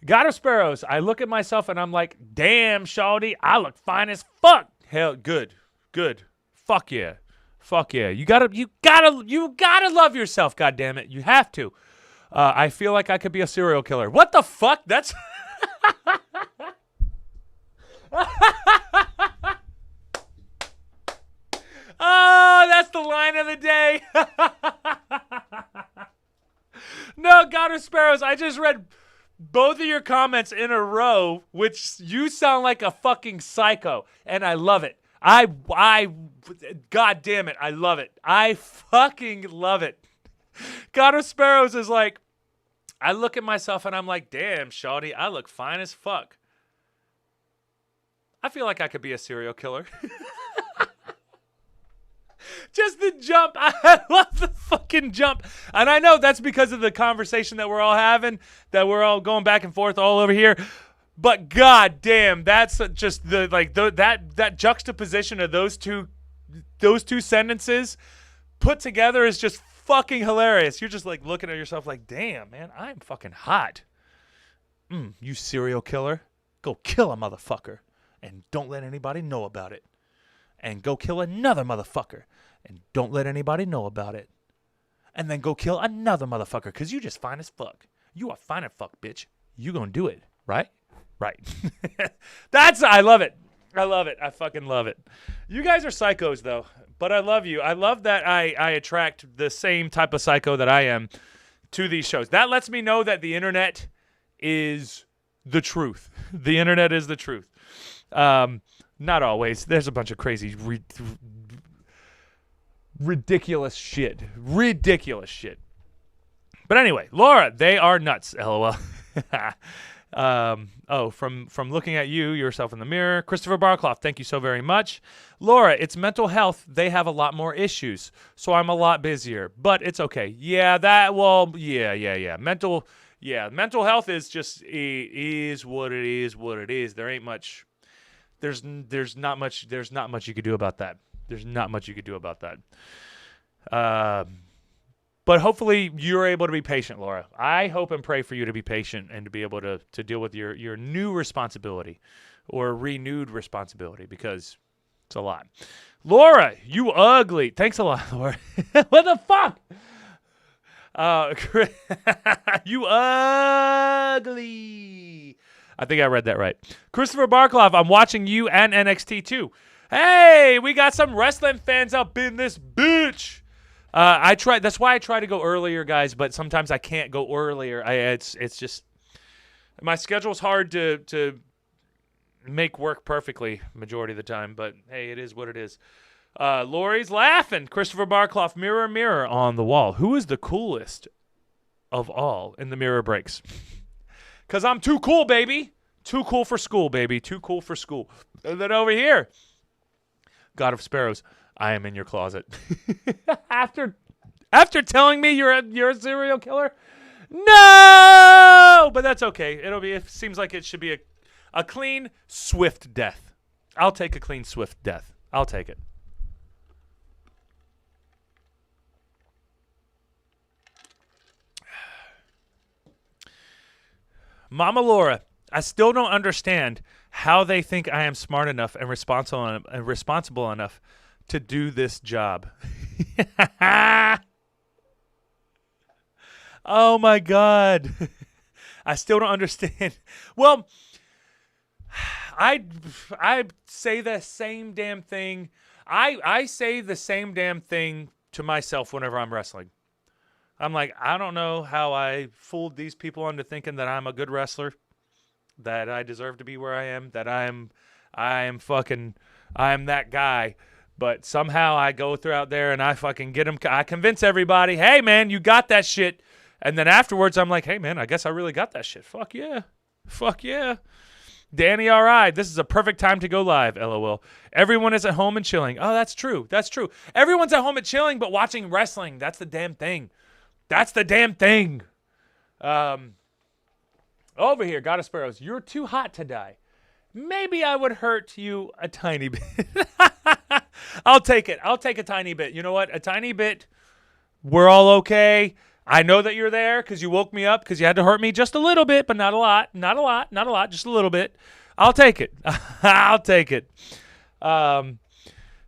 God of Sparrows, I look at myself and I'm like, damn, shawty, I look fine as fuck. Hell, good. Fuck yeah. You gotta love yourself, goddammit. You have to. I feel like I could be a serial killer. What the fuck? That's... Oh, that's the line of the day. No, God of Sparrows, I just read both of your comments in a row, which you sound like a fucking psycho, and I love it. God damn it, I love it. I fucking love it. God of Sparrows is like, I look at myself and I'm like, damn, shawty, I look fine as fuck. I feel like I could be a serial killer. Just the jump. I love the fucking jump. And I know that's because of the conversation that we're all having, that we're all going back and forth all over here. But god damn, that's just that juxtaposition of those two sentences put together is just fucking hilarious. You're just like looking at yourself like, damn, man, I'm fucking hot. You serial killer. Go kill a motherfucker. And don't let anybody know about it. And go kill another motherfucker. And don't let anybody know about it. And then go kill another motherfucker. Because you just fine as fuck. You are fine as fuck, bitch. You gonna do it. Right? Right. I love it. I love it. I fucking love it. You guys are psychos, though. But I love you. I love that I attract the same type of psycho that I am to these shows. That lets me know that the internet is the truth. The internet is the truth. Not always. There's a bunch of crazy, ridiculous shit. Ridiculous shit. But anyway, Laura, they are nuts. LOL. From looking at yourself in the mirror. Christopher Barclough, thank you so very much. Laura, it's mental health. They have a lot more issues, so I'm a lot busier. But it's okay. Yeah. Mental health is just is what it is. What it is. There ain't much. There's not much you could do about that. There's not much you could do about that. But hopefully you're able to be patient, Laura. I hope and pray for you to be patient and to be able to deal with your new responsibility or renewed responsibility, because it's a lot. Laura, you ugly. Thanks a lot, Laura. What the fuck? You ugly. I think I read that right. Christopher Barclough, I'm watching you and NXT too. Hey, we got some wrestling fans up in this bitch. That's why I try to go earlier, guys, but sometimes I can't go earlier. It's just my schedule's hard to make work perfectly majority of the time, but hey, it is what it is. Lori's laughing. Christopher Barclough, mirror, mirror on the wall. Who is the coolest of all in the mirror breaks? Because I'm too cool, baby. Too cool for school, baby. Too cool for school. And then over here, God of Sparrows, I am in your closet. After telling me you're a serial killer? No! But that's okay. It seems like it should be a clean, swift death. I'll take a clean, swift death. I'll take it. Mama Laura, I still don't understand how they think I am smart enough and responsible enough to do this job. Oh my God. I still don't understand. Well, I say the same damn thing. I say the same damn thing to myself whenever I'm wrestling. I'm like, I don't know how I fooled these people into thinking that I'm a good wrestler, that I deserve to be where I am, that I am that guy. But somehow I go throughout there and I fucking get them. I convince everybody, hey man, you got that shit. And then afterwards I'm like, hey man, I guess I really got that shit. Fuck yeah. Fuck yeah. Danny, all right. This is a perfect time to go live, LOL. Everyone is at home and chilling. Oh, that's true. That's true. Everyone's at home and chilling, but watching wrestling. That's the damn thing. That's the damn thing. Over here, God of Sparrows, you're too hot to die. Maybe I would hurt you a tiny bit. I'll take it. I'll take a tiny bit. You know what? A tiny bit. We're all okay. I know that you're there because you woke me up because you had to hurt me just a little bit, but not a lot. Not a lot. Not a lot. Just a little bit. I'll take it. I'll take it.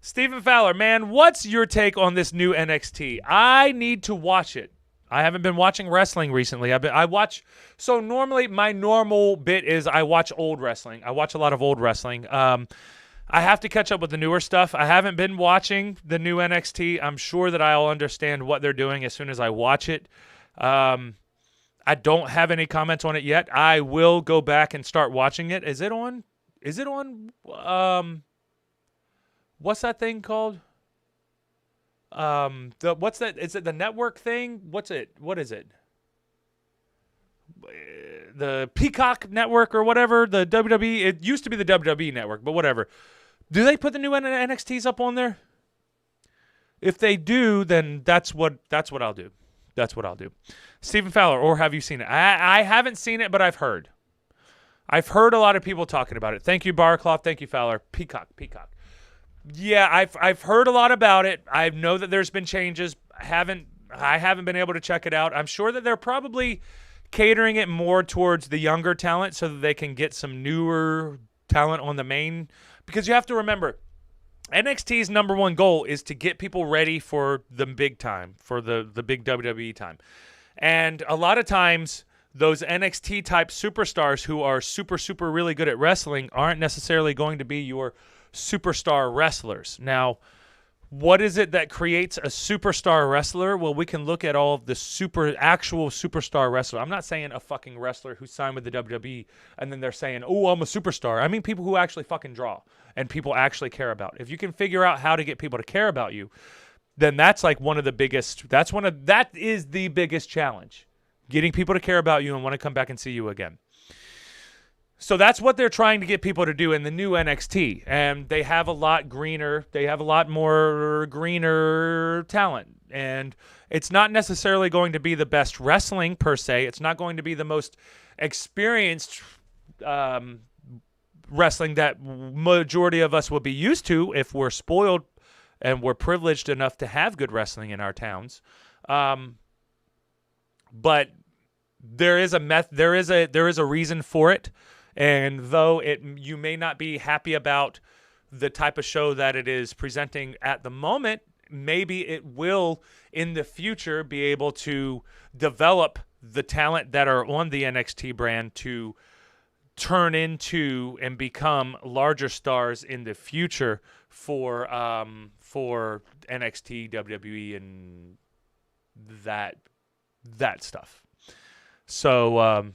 Stephen Fowler, man, what's your take on this new NXT? I need to watch it. I haven't been watching wrestling recently. So normally my normal bit is I watch old wrestling. I watch a lot of old wrestling. I have to catch up with the newer stuff. I haven't been watching the new NXT. I'm sure that I'll understand what they're doing as soon as I watch it. I don't have any comments on it yet. I will go back and start watching it. Is it on? What's that thing called? What's that? Is it the network thing? What is it? The Peacock network or whatever, the WWE. It used to be the WWE network, but whatever. Do they put the new NXTs up on there? If they do, then that's what I'll do. That's what I'll do. Stephen Fowler, or have you seen it? I haven't seen it, but I've heard. I've heard a lot of people talking about it. Thank you, Barcloth. Thank you, Fowler. Peacock. Yeah, I've heard a lot about it. I know that there's been changes. I haven't been able to check it out. I'm sure that they're probably catering it more towards the younger talent so that they can get some newer talent on the main. Because you have to remember, NXT's number one goal is to get people ready for the big time, for the big WWE time. And a lot of times, those NXT type superstars who are super, super really good at wrestling aren't necessarily going to be your superstar wrestlers. Now, what is it that creates a superstar wrestler? Well, we can look at all of the actual superstar wrestler. I'm not saying a fucking wrestler who signed with the WWE and then they're saying, oh, I'm a superstar. I mean people who actually fucking draw and people actually care about. If you can figure out how to get people to care about you, then that's like one of the biggest, that is the biggest challenge. Getting people to care about you and want to come back and see you again. So that's what they're trying to get people to do in the new NXT. And they have a lot more greener talent. And it's not necessarily going to be the best wrestling per se. It's not going to be the most experienced wrestling that majority of us will be used to if we're spoiled and we're privileged enough to have good wrestling in our towns. But there is a reason for it. And though you may not be happy about the type of show that it is presenting at the moment, maybe it will in the future be able to develop the talent that are on the NXT brand to turn into and become larger stars in the future for NXT, WWE, and that stuff. So.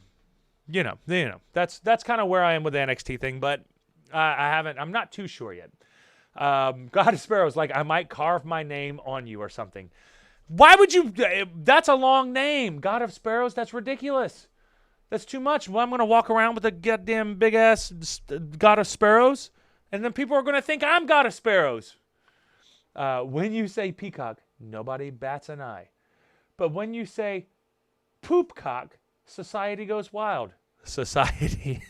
That's kind of where I am with the NXT thing, but I'm not too sure yet. God of Sparrows, like I might carve my name on you or something. Why would you? That's a long name. God of Sparrows, that's ridiculous. That's too much. Well, I'm going to walk around with a goddamn big-ass god of sparrows, and then people are going to think I'm god of sparrows. When you say peacock, nobody bats an eye. But when you say poopcock, society goes wild. Society.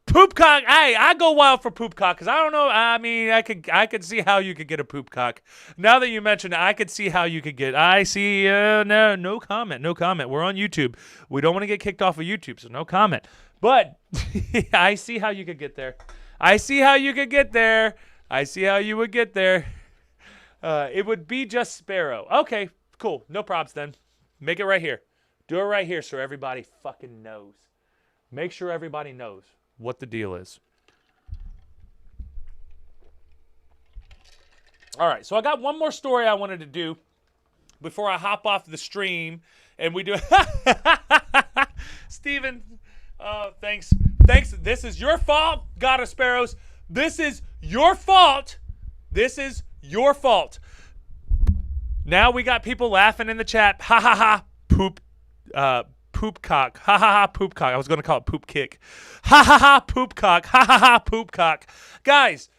Poopcock. Hey, I go wild for poopcock because I don't know. I mean, I could see how you could get a poopcock. Now that you mentioned it, I could see how you could get. I see. No comment. No comment. We're on YouTube. We don't want to get kicked off of YouTube, so no comment. But I see how you could get there. I see how you could get there. I see how you would get there. It would be just Sparrow. Okay, cool. No props then. Make it right here. Do it right here so everybody fucking knows. Make sure everybody knows what the deal is. All right, so I got one more story I wanted to do before I hop off the stream, and we do. Steven, thanks. This is your fault, God of Sparrows. This is your fault. This is your fault. Now we got people laughing in the chat. Ha ha ha. Poop cock. Ha ha ha, poop cock. I was going to call it poop kick. Ha ha ha, poop cock. Ha ha ha, poop cock. Guys,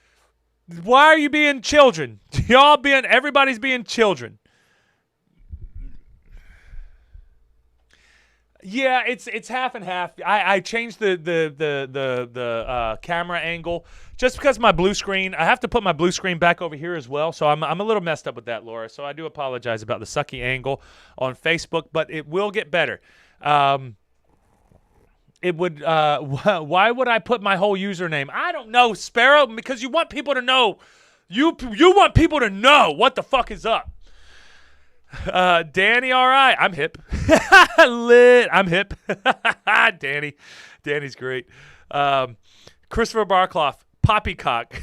why are you being children? Everybody's being children. Yeah, it's half and half. I changed the camera angle just because my blue screen. I have to put my blue screen back over here as well, so I'm a little messed up with that, Laura. So I do apologize about the sucky angle on Facebook, but it will get better. It would. Why would I put my whole username? I don't know, Sparrow, because you want people to know. You want people to know what the fuck is up. Danny, all right. I'm hip. Lit. I'm hip. Danny's great. Christopher Barclough, poppycock.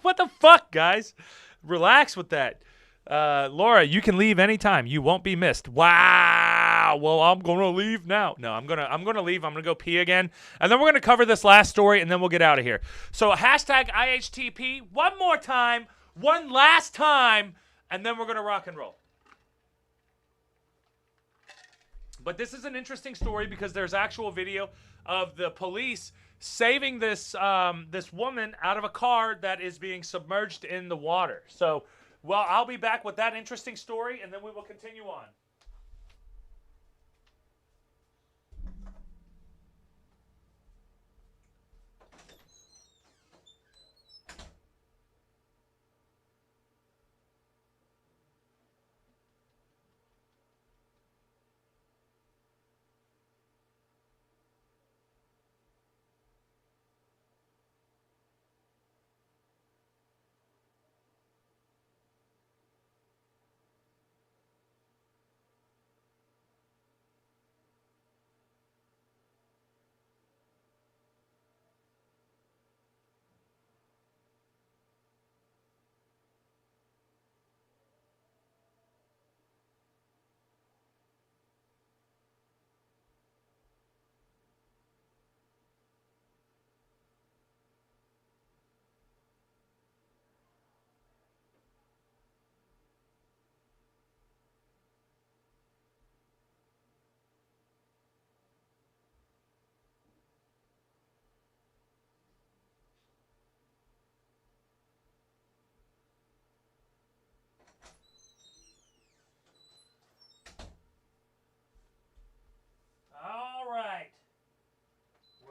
What the fuck, guys? Relax with that. Laura, you can leave anytime. You won't be missed. Wow. Well, I'm gonna leave now. No, I'm gonna leave. I'm gonna go pee again, and then we're gonna cover this last story, and then we'll get out of here. So hashtag IHTP one more time, one last time, and then we're gonna rock and roll. But this is an interesting story because there's actual video of the police saving this this woman out of a car that is being submerged in the water. So, well, I'll be back with that interesting story, and then we will continue on.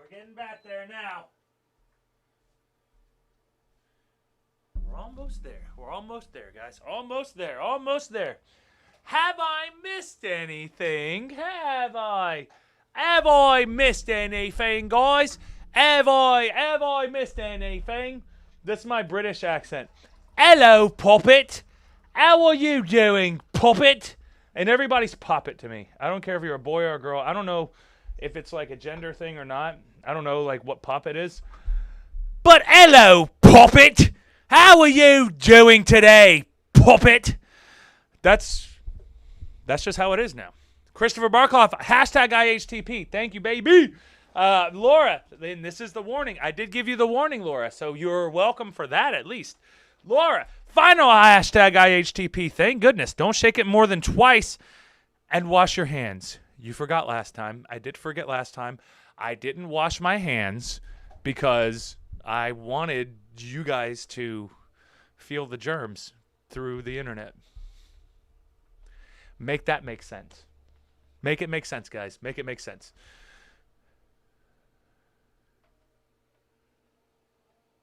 Getting back there now. We're almost there. We're almost there, guys. Almost there. Almost there. Have I missed anything? Have I missed anything, guys? Have I missed anything? That's my British accent. Hello, Poppet. How are you doing, Poppet? And everybody's Poppet to me. I don't care if you're a boy or a girl. I don't know if it's like a gender thing or not. I don't know like what Poppet is. But hello, Poppet. How are you doing today, Poppet? That's just how it is now. Christopher Barkhoff, hashtag IHTP. Thank you, baby. Laura, and this is the warning. I did give you the warning, Laura, so you're welcome for that at least. Laura, final hashtag IHTP. Thank goodness. Don't shake it more than twice and wash your hands. You forgot last time. I did forget last time. I didn't wash my hands because I wanted you guys to feel the germs through the internet. Make that make sense. Make it make sense, guys. Make it make sense.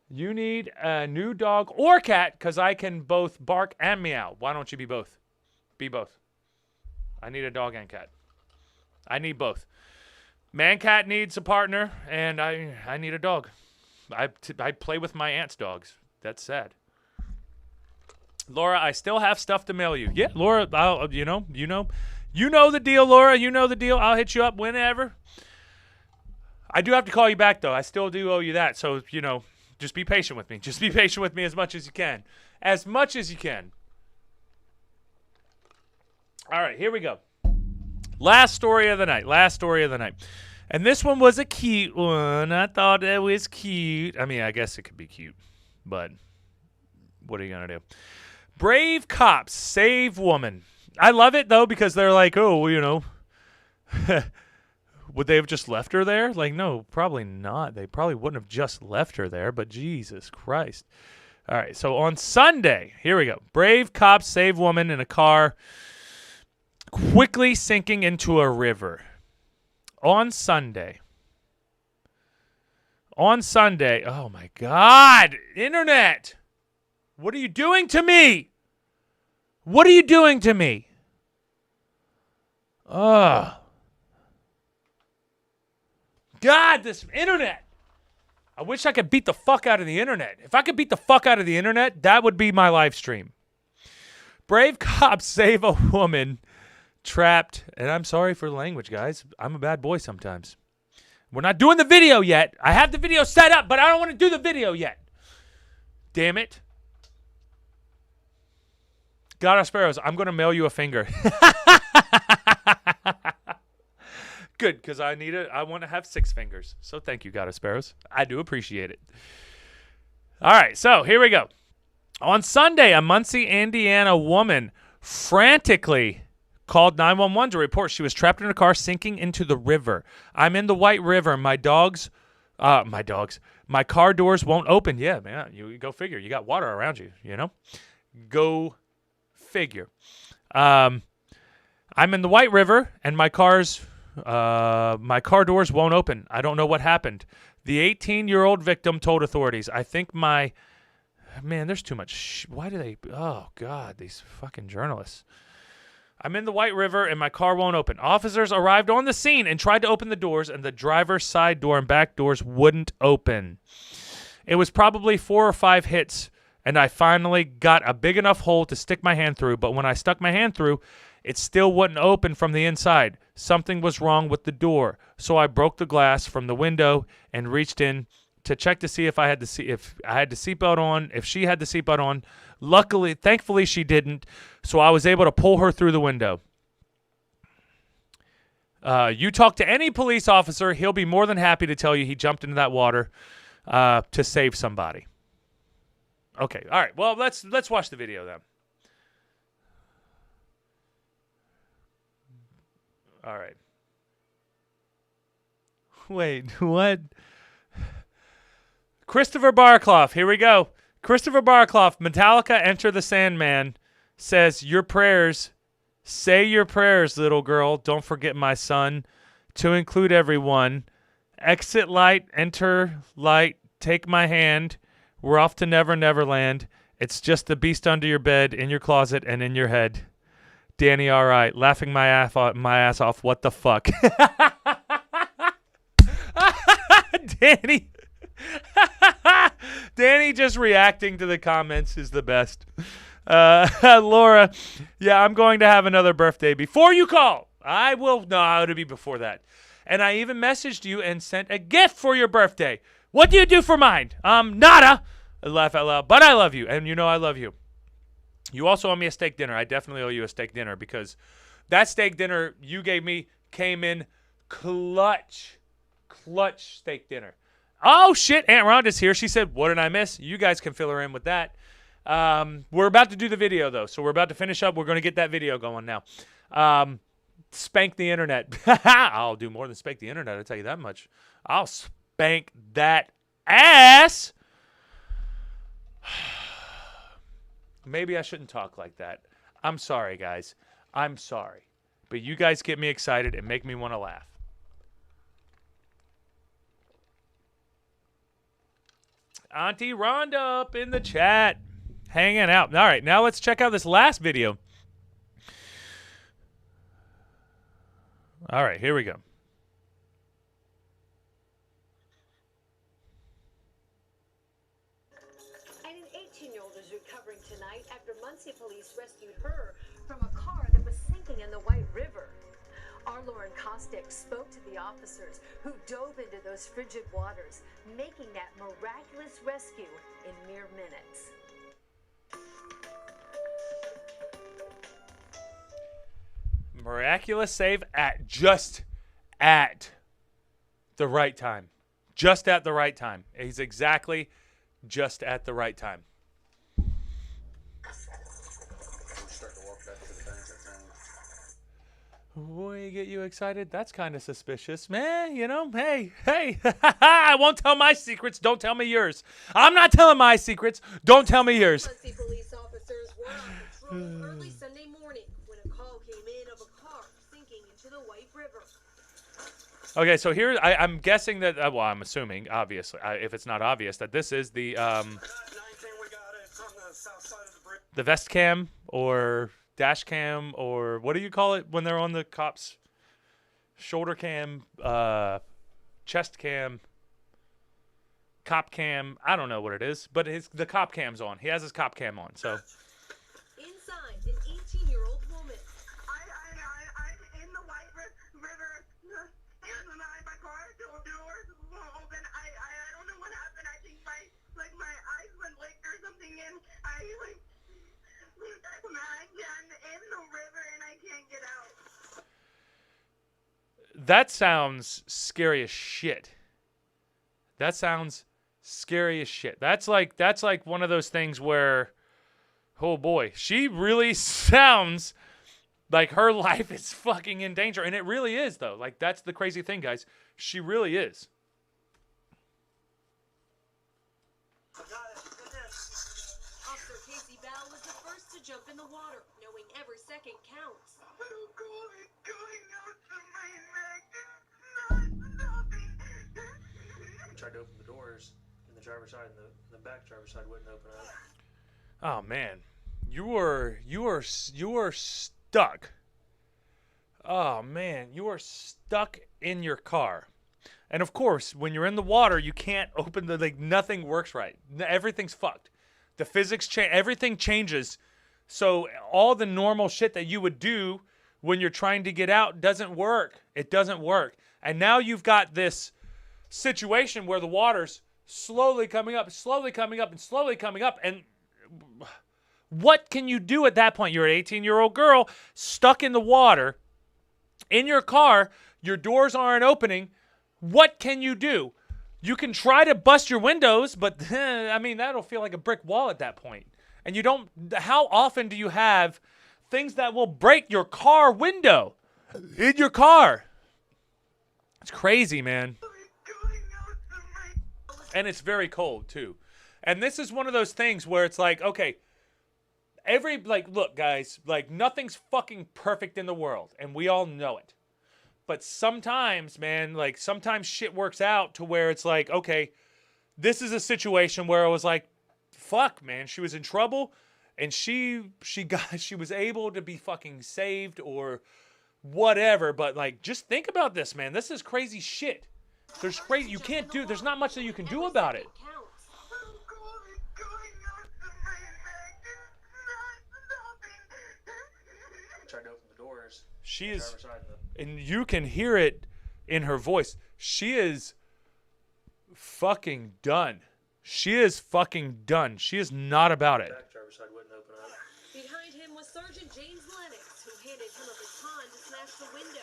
You need a new dog or cat because I can both bark and meow. Why don't you be both? Be both. I need a dog and cat. I need both. Man cat needs a partner, and I need a dog. I play with my aunt's dogs. That's sad. Laura, I still have stuff to mail you. Yeah, Laura, you know the deal, Laura. You know the deal. I'll hit you up whenever. I do have to call you back, though. I still do owe you that. So, just be patient with me. Just be patient with me as much as you can. As much as you can. All right, here we go. Last story of the night. And this one was a cute one. I thought it was cute. I mean, I guess it could be cute. But what are you going to do? Brave cops save woman. I love it, though, because they're like, oh, would they have just left her there? Like, no, probably not. They probably wouldn't have just left her there, but Jesus Christ. All right, so on Sunday, here we go. Brave cops save woman in a car quickly sinking into a river. On Sunday, oh my God, internet. What are you doing to me? What are you doing to me? Ugh. God, this internet. I wish I could beat the fuck out of the internet. If I could beat the fuck out of the internet, that would be my live stream. Brave cops save a woman trapped. And I'm sorry for the language, guys. I'm a bad boy sometimes. We're not doing the video yet. I have the video set up, but I don't want to do the video yet. Damn it. God of Sparrows, I'm going to mail you a finger. Good, because I want to have 6 fingers. So thank you, God of Sparrows. I do appreciate it. All right, so here we go. On Sunday, a Muncie, Indiana woman frantically called 911 to report she was trapped in a car sinking into the river. I'm in the White River. My car doors won't open. Yeah, man, you go figure. You got water around you, Go figure. I'm in the White River, and my car doors won't open. I don't know what happened. The 18-year-old victim told authorities, I think man, there's too much. Why do they? Oh, God, these fucking journalists. I'm in the White River, and my car won't open. Officers arrived on the scene and tried to open the doors, and the driver's side door and back doors wouldn't open. It was probably 4 or 5 hits, and I finally got a big enough hole to stick my hand through, but when I stuck my hand through, it still wouldn't open from the inside. Something was wrong with the door, so I broke the glass from the window and reached in to check to see if I had the seatbelt on, if she had the seatbelt on. Thankfully, she didn't, so I was able to pull her through the window. You talk to any police officer, he'll be more than happy to tell you he jumped into that water to save somebody. Okay, all right. Well, let's watch the video then. All right. Wait, what? Christopher Barclough, here we go. Christopher Barclough, Metallica, Enter the Sandman, says, your prayers, say your prayers, little girl. Don't forget my son, to include everyone. Exit light, enter light, take my hand. We're off to Never Neverland. It's just the beast under your bed, in your closet, and in your head. Danny, all right. Laughing my ass off. What the fuck? Danny. Danny just reacting to the comments is the best. Laura, yeah, I'm going to have another birthday before you call. I will. No, it'll be before that. And I even messaged you and sent a gift for your birthday. What do you do for mine? Nada. I laugh out loud, but I love you, and I love you. You also owe me a steak dinner. I definitely owe you a steak dinner because that steak dinner you gave me came in clutch steak dinner. Oh, shit. Aunt Rhonda's here. She said, what did I miss? You guys can fill her in with that. We're about to do the video, though, so we're about to finish up. We're going to get that video going now. spank the internet. I'll do more than spank the internet, I'll tell you that much. I'll spank that ass. Maybe I shouldn't talk like that. I'm sorry, guys. I'm sorry. But you guys get me excited and make me want to laugh. Auntie Rhonda up in the chat. Hanging out. All right, now let's check out this last video. All right, here we go. And an 18-year-old is recovering tonight after Muncie police rescued her from a car that was sinking in the White River. Our Lauren Kostick spoke to the officers who dove into those frigid waters, making that miraculous rescue in mere minutes. Miraculous save just at the right time. Just at the right time. He's exactly just at the right time. Boy, get you excited? That's kind of suspicious. Man, you know, hey. I won't tell my secrets. Don't tell me yours. I'm not telling my secrets. Don't tell me yours. Muncie police officers were on patrol early Sunday morning when a call came in of a car sinking into the White River. Okay, so here, I'm guessing that, well, I'm assuming, obviously, if it's not obvious, that this is the vest cam or dash cam, or what do you call it when they're on the cops? Shoulder cam, chest cam, cop cam. I don't know what it is, but the cop cam's on. He has his cop cam on, so. Inside, an 18-year-old woman. I'm in the White River, and my car doors won't open. I don't know what happened. I think my eyes went licked or something, and I'm in the river and I can't get out. That sounds scary as shit. That sounds scary as shit. That's like one of those things where, oh boy, she really sounds like her life is fucking in danger. And it really is, though. Like, that's the crazy thing, guys. She really is. Officer Casey Bell was the first to jump in the water, knowing every second counts. Going out of my neck. Not stopping. We tried to open the doors in the driver's side, and the back driver's side wouldn't open up. Oh man, you are stuck. Oh man, you are stuck in your car. And of course, when you're in the water, you can't open nothing works right. Everything's fucked. The physics change, everything changes. So all the normal shit that you would do when you're trying to get out doesn't work. It doesn't work. And now you've got this situation where the water's slowly coming up, and slowly coming up. And what can you do at that point? You're an 18-year-old girl stuck in the water in your car. Your doors aren't opening. What can you do? You can try to bust your windows, but I mean, that'll feel like a brick wall at that point. And you don't, how often do you have things that will break your car window in your car? It's crazy, man. And it's very cold too. And this is one of those things where it's like, okay, look, guys, nothing's fucking perfect in the world, and we all know it. But sometimes, man, sometimes shit works out to where it's like, okay, this is a situation where I was like, fuck, man, she was in trouble, and she was able to be fucking saved or whatever. But just think about this, man. This is crazy shit. There's not much that you can do about it. Tried to open the doors. She is, and you can hear it in her voice. She is fucking done. She is fucking done. She is not about it. Back driver's side wouldn't open up. Behind him was Sergeant James Lennox, who handed him a baton to smash the window.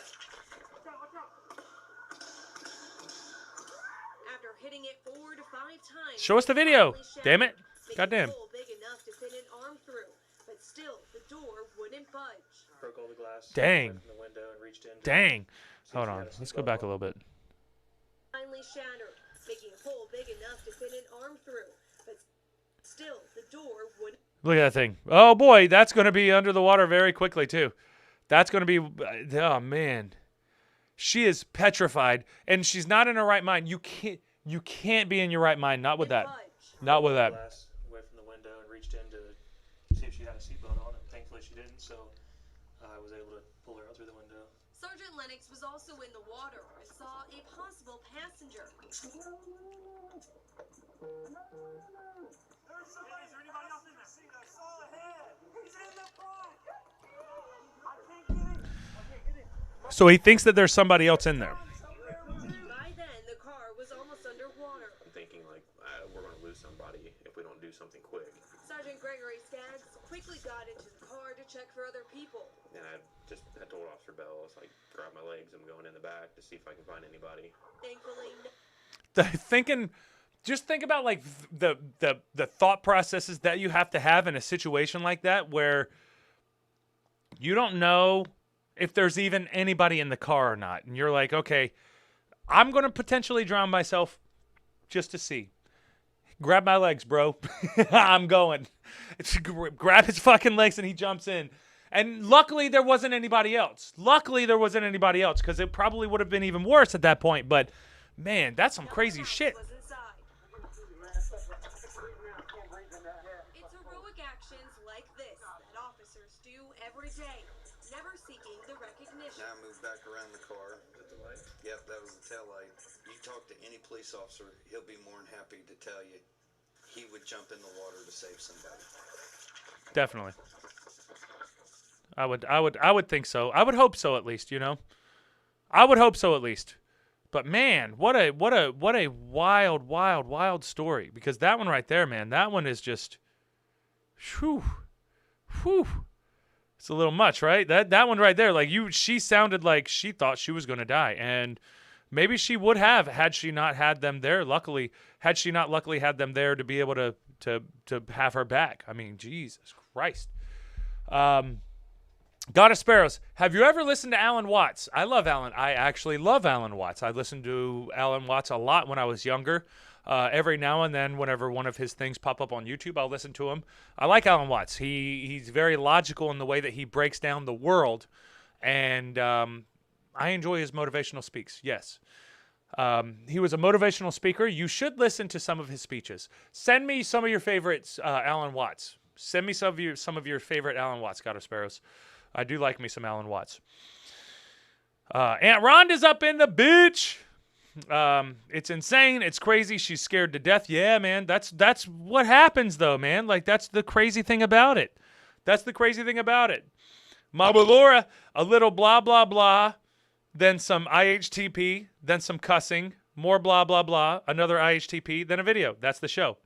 After hitting it 4 to 5 times, Show us the video. Damn it. Goddamn. Big enough to fit an arm through. But but still the door wouldn't budge. Broke all the glass. Dang. Away from the window and reached in. Dang. See if Hold she on. had a Let's go seatbelt back a on. little bit. Finally shattered, making a hole big enough to fit an arm through, but still the door wouldn't. Look at that thing. Oh, boy. That's going to be under the water very quickly, too. That's going to be... Oh, man. She is petrified, and she's not in her right mind. You can't be in your right mind. Not with that. Not with that. Glass away from the window and reached in to see if she had a seatbelt on, and thankfully she didn't, so I was able to pull her out through the window. Sergeant Lennox was also in the water and saw a possible passenger. Is there anybody else in there? I saw a head. He's in the front. I can't get him. So he thinks that there's somebody else in there. By then, the car was almost underwater. I'm thinking like we're going to lose somebody if we don't do something quick. Sergeant Gregory Skaggs quickly got into the car to check for other people. And I told Officer Bell, I was like, grab my legs, I'm going in the back to see if I can find anybody. Thankfully, Just think about like the thought processes that you have to have in a situation like that where you don't know if there's even anybody in the car or not. And you're like, okay, I'm going to potentially drown myself just to see. Grab my legs, bro. I'm going. Grab his fucking legs and he jumps in. And luckily there wasn't anybody else. Because it probably would have been even worse at that point. But man, that's some crazy shit. was inside. It's heroic actions like this that officers do every day, never seeking the recognition. Now move back around the car. Is that the light? Yep, that was the tail light. You talk to any police officer, he'll be more than happy to tell you he would jump in the water to save somebody. Definitely. I would think so. I would hope so at least, you know. I would hope so at least. But man, what a wild story. Because that one right there, man, that one is just whew. It's a little much, right? That one right there, like she sounded like she thought she was gonna die. And maybe she would have had she not had them there. Had she not luckily had them there to be able to have her back. I mean, Jesus Christ. God of Sparrows, have you ever listened to Alan Watts? I actually love Alan Watts. I listened to Alan Watts a lot when I was younger. Every now and then, whenever one of his things pop up on YouTube, I'll listen to him. I like Alan Watts. He's very logical in the way that he breaks down the world, and I enjoy his motivational speaks. Yes. He was a motivational speaker. You should listen to some of his speeches. Send me some of your favorites, Alan Watts. Send me some of your favorite Alan Watts, God of Sparrows. I do like me some Alan Watts. Aunt Rhonda's up in the bitch. It's insane. It's crazy. She's scared to death. Yeah, man. That's what happens, though, man. Like, that's the crazy thing about it. Mama Laura, a little blah, blah, blah. Then some IHTP. Then some cussing. More blah, blah, blah. Another IHTP. Then a video. That's the show.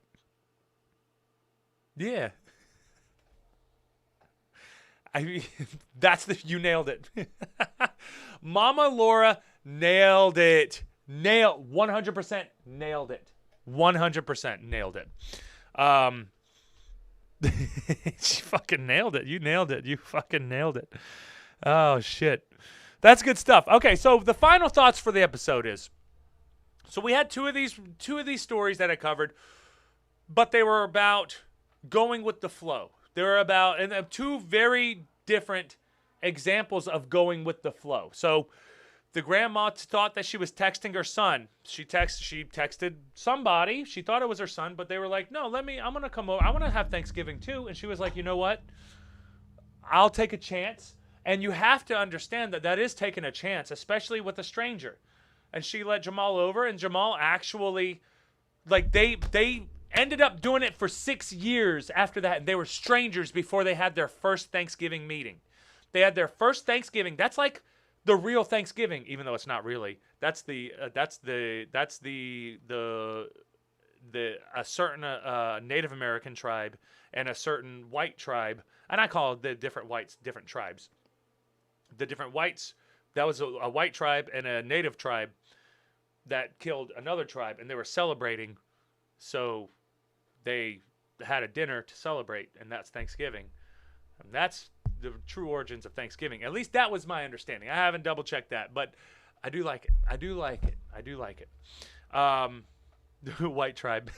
Yeah. You nailed it. Mama Laura nailed it. 100% nailed it. 100% nailed it. She fucking nailed it. You nailed it. You fucking nailed it. Oh, shit. That's good stuff. Okay, so the final thoughts for the episode is, so we had two of these stories that I covered, but they were about going with the flow. They were about two very different examples of going with the flow. So the grandma thought that she was texting her son. She texted somebody. She thought it was her son, but they were like, no, I'm going to come over. I want to have Thanksgiving too. And she was like, you know what? I'll take a chance. And you have to understand that is taking a chance, especially with a stranger. And she let Jamal over, and Jamal actually, like, they ended up doing it for 6 years after that. And they were strangers before they had their first Thanksgiving meeting. They had their first Thanksgiving. That's like the real Thanksgiving, even though it's not really. That's a certain Native American tribe and a certain white tribe, and I call the different whites different tribes. The different whites, that was a white tribe and a Native tribe that killed another tribe, and they were celebrating, so they had a dinner to celebrate, and that's Thanksgiving. And that's the true origins of Thanksgiving. At least that was my understanding. I haven't double checked that, but I do like it. I do like it. I do like it. White tribe.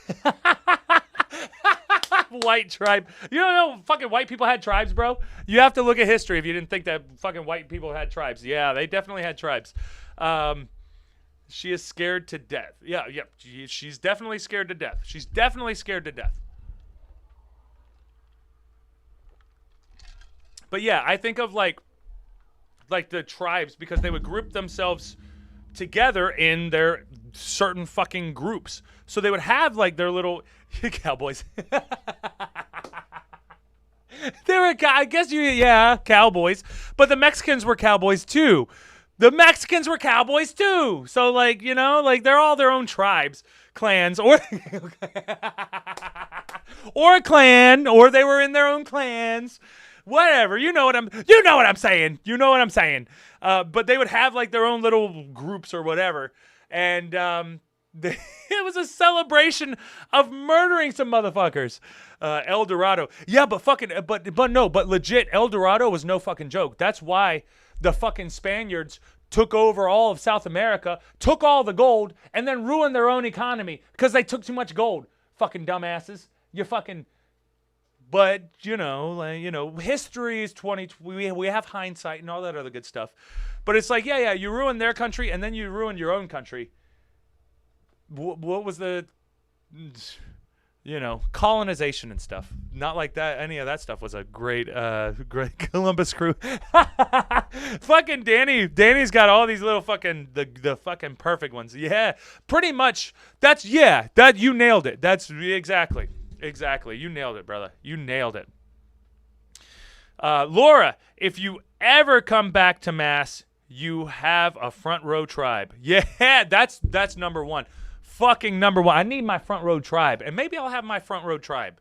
White tribe. You don't know fucking white people had tribes, bro? You have to look at history if you didn't think that fucking white people had tribes. Yeah, they definitely had tribes. She is scared to death. Yeah. She's definitely scared to death. She's definitely scared to death. But yeah, I think of like the tribes because they would group themselves together in their certain fucking groups. So they would have like their little cowboys. They were, I guess cowboys. But the Mexicans were cowboys too. So like, you know, like they're all their own tribes, clans, or or a clan, or they were in their own clans. Whatever, you know what I'm saying. But they would have like their own little groups or whatever, and it was a celebration of murdering some motherfuckers. El Dorado, yeah, but legit, El Dorado was no fucking joke. That's why the fucking Spaniards took over all of South America, took all the gold, and then ruined their own economy because they took too much gold. Fucking dumbasses, you fucking. But, history is 20. We have hindsight and all that other good stuff. But it's like, you ruin their country and then you ruin your own country. What was the, colonization and stuff? Not like that. Any of that stuff was a great Columbus crew. Fucking Danny's got all these little fucking, the fucking perfect ones. Yeah, pretty much. That you nailed it. That's exactly. You nailed it, brother. You nailed it. Laura, if you ever come back to Mass, you have a front row tribe. Yeah, that's number one. Fucking number one. I need my front row tribe. And maybe I'll have my front row tribe.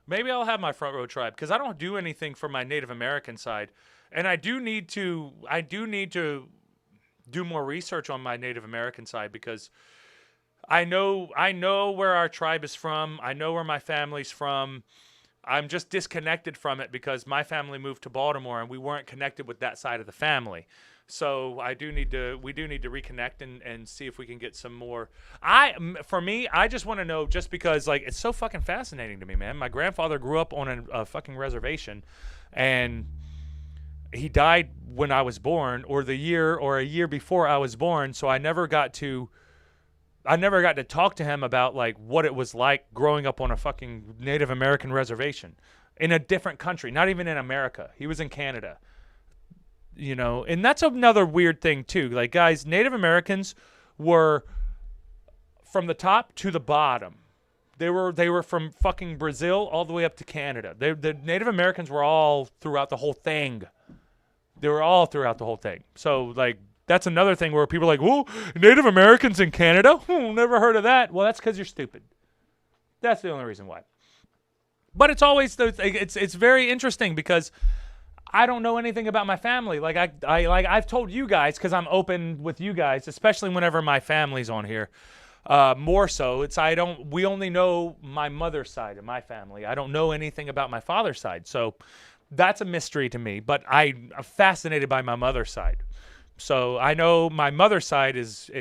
Because I don't do anything for my Native American side. And I do need to do more research on my Native American side because I know where our tribe is from. I know where my family's from. I'm just disconnected from it because my family moved to Baltimore and we weren't connected with that side of the family. So we do need to reconnect and see if we can get some more. For me, I just want to know just because like it's so fucking fascinating to me, man. My grandfather grew up on a fucking reservation and he died when I was born or a year before I was born. So I never got to talk to him about like what it was like growing up on a fucking Native American reservation in a different country, not even in America. He was in Canada, and that's another weird thing too. Like guys, Native Americans were from the top to the bottom. They were from fucking Brazil all the way up to Canada. The Native Americans were all throughout the whole thing. So like, that's another thing where people are like, whoa, Native Americans in Canada? Never heard of that. Well, that's because you're stupid. That's the only reason why. But it's always, it's very interesting because I don't know anything about my family. Like I've told you guys because I'm open with you guys, especially whenever my family's on here. More so, we only know my mother's side of my family. I don't know anything about my father's side. So that's a mystery to me. But I'm fascinated by my mother's side. So I know my mother's side is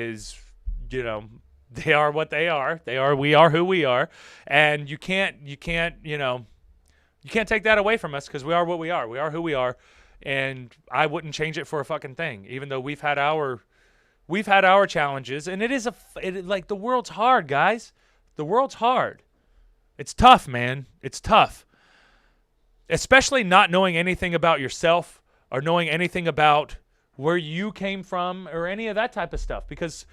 they are what they are. We are who we are, and you can't take that away from us because we are what we are. We are who we are, and I wouldn't change it for a fucking thing. Even though we've had our challenges, and like the world's hard, guys. The world's hard. It's tough, man. It's tough, especially not knowing anything about yourself or knowing anything about where you came from or any of that type of stuff, because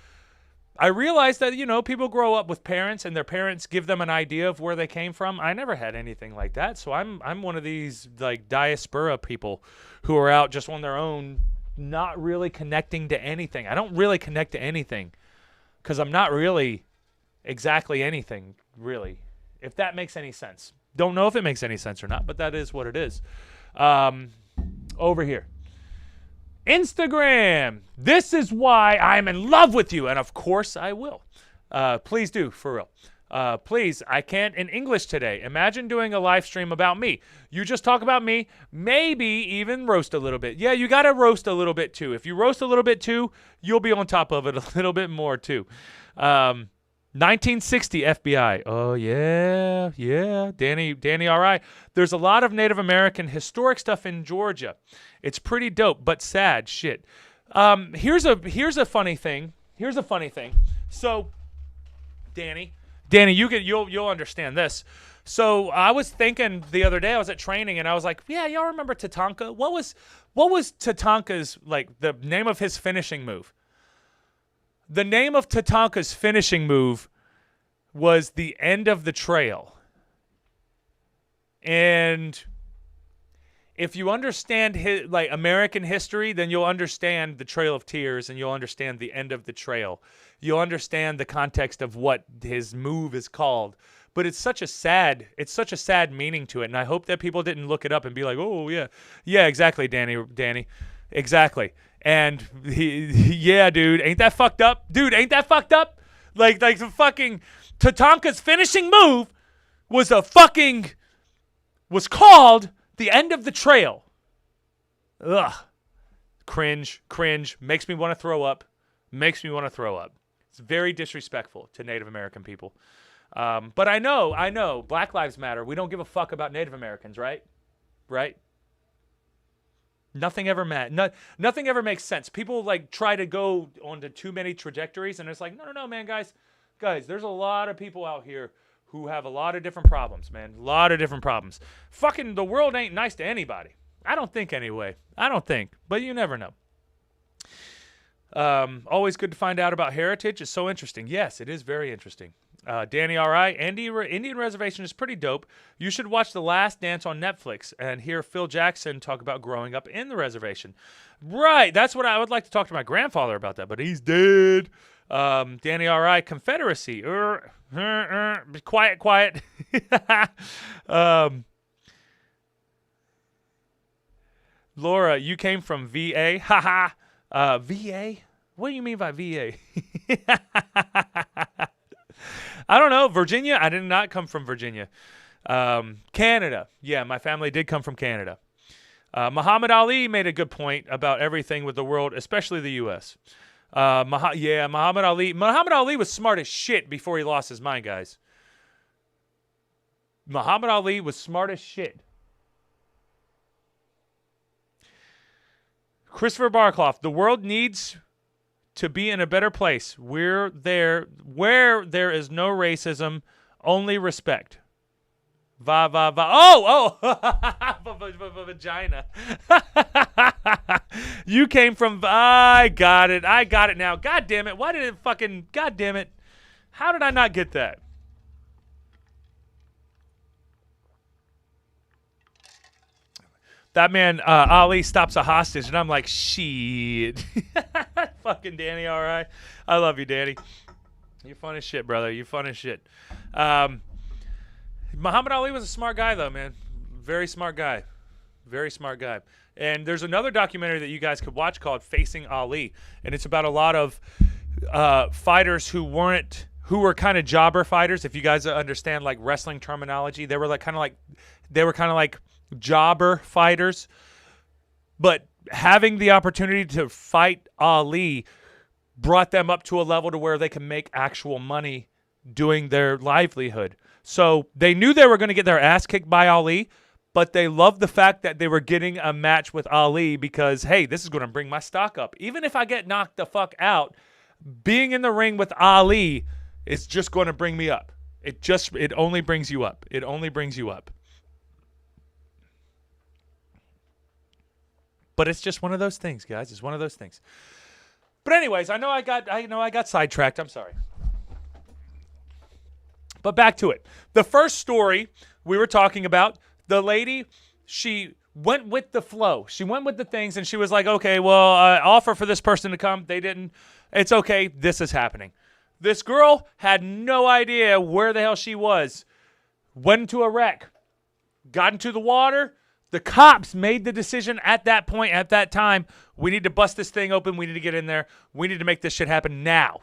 I realized that, people grow up with parents and their parents give them an idea of where they came from. I never had anything like that. So I'm one of these like diaspora people who are out just on their own, not really connecting to anything. I don't really connect to anything because I'm not really exactly anything, really, if that makes any sense. Don't know if it makes any sense or not, but that is what it is. Over here. Instagram. This is why I'm in love with you. And of course I will. Please do, for real. Please, I can't in English today. Imagine doing a live stream about me. You just talk about me, maybe even roast a little bit. Yeah, you got to roast a little bit too. If you roast a little bit too, you'll be on top of it a little bit more too. 1960 FBI. Oh, yeah. Danny, all right. There's a lot of Native American historic stuff in Georgia. It's pretty dope, but sad shit. Here's a funny thing. So, Danny, you'll understand this. So I was thinking the other day, I was at training and I was like, yeah, y'all remember Tatanka? What was Tatanka's, like, the name of his finishing move? The name of Tatanka's finishing move was the end of the trail. And if you understand American history, then you'll understand the Trail of Tears and you'll understand the end of the trail. You'll understand the context of what his move is called. But it's such a sad meaning to it. And I hope that people didn't look it up and be like, oh, yeah. Yeah, exactly, Danny. Exactly. And yeah, dude, ain't that fucked up? Dude, ain't that fucked up? Like the fucking Tatanka's finishing move was called the end of the trail. Ugh. Cringe. Makes me want to throw up. It's very disrespectful to Native American people. But I know, Black Lives Matter. We don't give a fuck about Native Americans, right? Right? Nothing ever makes sense. People like try to go onto too many trajectories, and it's like, no, man, guys, there's a lot of people out here who have a lot of different problems, man. A lot of different problems. Fucking the world ain't nice to anybody. I don't think anyway. But you never know. Always good to find out about heritage. It's so interesting. Yes, it is very interesting. Danny, all right. Indian Reservation is pretty dope. You should watch The Last Dance on Netflix and hear Phil Jackson talk about growing up in the reservation. Right. That's what I would like to talk to my grandfather about that, but he's dead. Danny, all right. Confederacy. Quiet. Laura, you came from VA. Haha. VA? What do you mean by VA? I don't know. Virginia? I did not come from Virginia. Canada. Yeah, my family did come from Canada. Muhammad Ali made a good point about everything with the world, especially the U.S. Muhammad Ali. Muhammad Ali was smart as shit before he lost his mind, guys. Muhammad Ali was smart as shit. Christopher Barclough, the world needs to be in a better place where there is no racism, only respect. Oh, vagina. You came from. I got it now. God damn it! Why did it fucking? God damn it! How did I not get that? That man, Ali, stops a hostage, and I'm like, shit. Fucking Danny, all right. I love you, Danny. You're fun as shit, brother. You're fun as shit. Muhammad Ali was a smart guy, though, man. Very smart guy. And there's another documentary that you guys could watch called Facing Ali, and it's about a lot of fighters who were kind of jobber fighters. If you guys understand like wrestling terminology, they were kind of like jobber fighters, but having the opportunity to fight Ali brought them up to a level to where they can make actual money doing their livelihood. So they knew they were going to get their ass kicked by Ali, but they loved the fact that they were getting a match with Ali because, hey, this is going to bring my stock up. Even if I get knocked the fuck out, being in the ring with Ali is just going to bring me up. It only brings you up. It only brings you up. But it's just one of those things, guys. It's one of those things. But anyways, I know I got sidetracked. I'm sorry. But back to it. The first story we were talking about, the lady, she went with the flow. She went with the things, and she was like, okay, well, offer for this person to come. They didn't. It's okay. This is happening. This girl had no idea where the hell she was. Went into a wreck. Got into the water. The cops made the decision at that point, at that time, we need to bust this thing open. We need to get in there. We need to make this shit happen now.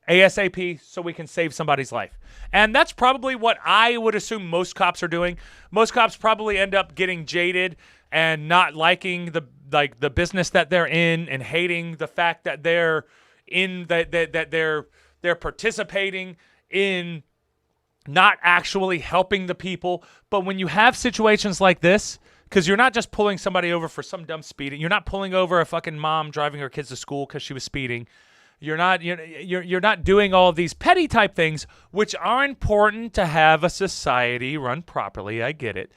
ASAP so we can save somebody's life. And that's probably what I would assume most cops are doing. Most cops probably end up getting jaded and not liking the business that they're in and hating the fact that they're in that they're participating in not actually helping the people. But when you have situations like this, because you're not just pulling somebody over for some dumb speeding, you're not pulling over a fucking mom driving her kids to school because she was speeding. You're not doing all of these petty type things, which are important to have a society run properly. I get it.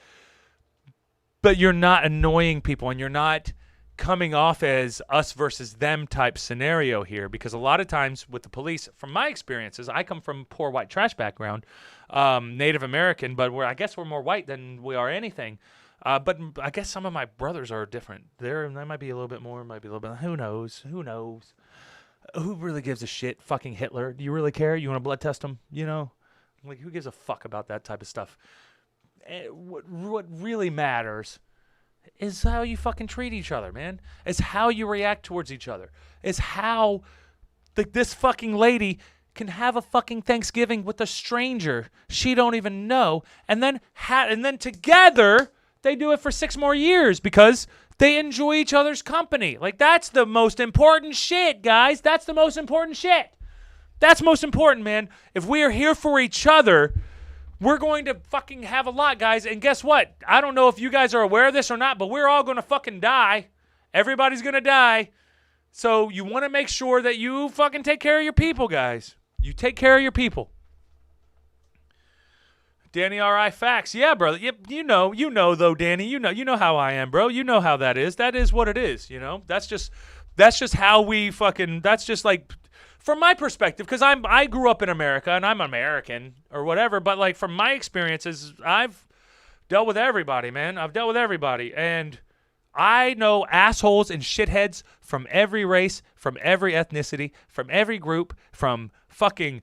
But you're not annoying people, and you're not coming off as us versus them type scenario here, because a lot of times with the police, from my experiences, I come from poor white trash background, Native American, but I guess we're more white than we are anything. But I guess some of my brothers are different. They might be a little bit more, might be a little bit. Who knows? Who knows? Who really gives a shit? Fucking Hitler. Do you really care? You want to blood test him? You know? Like, who gives a fuck about that type of stuff? What really matters is how you fucking treat each other, man. It's how you react towards each other. It's how this fucking lady can have a fucking Thanksgiving with a stranger she don't even know, and then together they do it for 6 more years because they enjoy each other's company. Like, that's the most important shit, guys. That's the most important shit. That's most important, man. If we are here for each other, we're going to fucking have a lot, guys. And guess what? I don't know if you guys are aware of this or not, but we're all going to fucking die. Everybody's going to die. So you want to make sure that you fucking take care of your people, guys. You take care of your people. Danny R.I. facts. Yeah, brother. You know though, Danny. You know how I am, bro. You know how that is. That is what it is, you know? That's just how we fucking, that's just like, from my perspective, because I grew up in America and I'm American or whatever, but like from my experiences, I've dealt with everybody, man. I've dealt with everybody, and I know assholes and shitheads from every race, from every ethnicity, from every group, from fucking,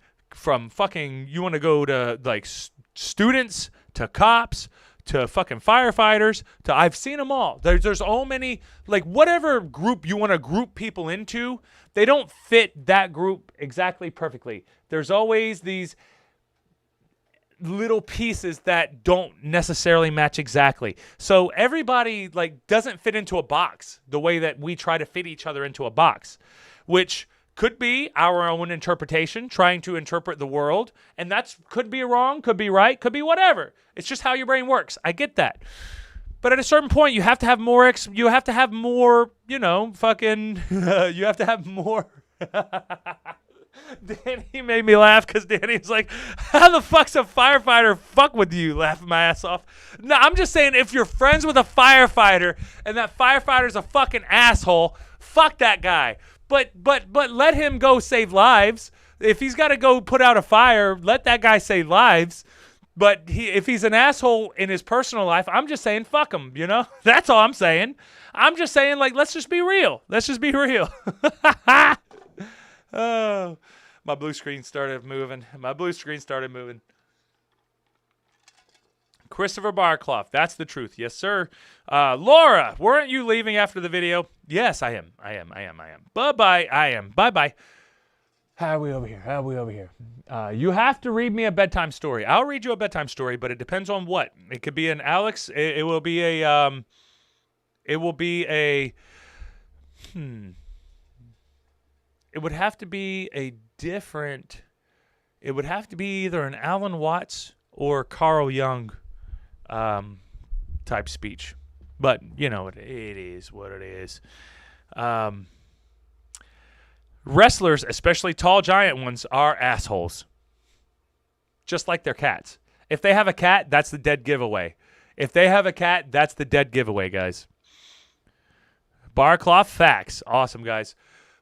you want to go to like students to cops to fucking firefighters to, I've seen them all. There's all many, like, whatever group you want to group people into, they don't fit that group exactly perfectly. There's always these little pieces that don't necessarily match exactly. So everybody like doesn't fit into a box the way that we try to fit each other into a box, which could be our own interpretation, trying to interpret the world, and that's could be wrong, could be right, could be whatever. It's just how your brain works. I get that. But at a certain point, you have to have more, you have to have more, you know, fucking, you have to have more. Danny made me laugh because Danny's like, how the fuck's a firefighter fuck with you? Laughing my ass off. No, I'm just saying, if you're friends with a firefighter and that firefighter's a fucking asshole, fuck that guy. But let him go save lives. If he's got to go put out a fire, let that guy save lives. But if he's an asshole in his personal life, I'm just saying fuck him, you know? That's all I'm saying. I'm just saying, like, let's just be real. Let's just be real. Oh, my blue screen started moving. Christopher Barclough, that's the truth. Yes, sir. Laura, weren't you leaving after the video? Yes, I am. Bye-bye. I am. Bye-bye. How are we over here? You have to read me a bedtime story. I'll read you a bedtime story, but it depends on what. It could be an Alex. It will be a, it would have to be a different, it would have to be either an Alan Watts or Carl Jung type speech. But, you know, it is what it is. Wrestlers, especially tall giant ones, are assholes. Just like their cats. If they have a cat, that's the dead giveaway. That's the dead giveaway, guys. Barclough facts. Awesome, guys.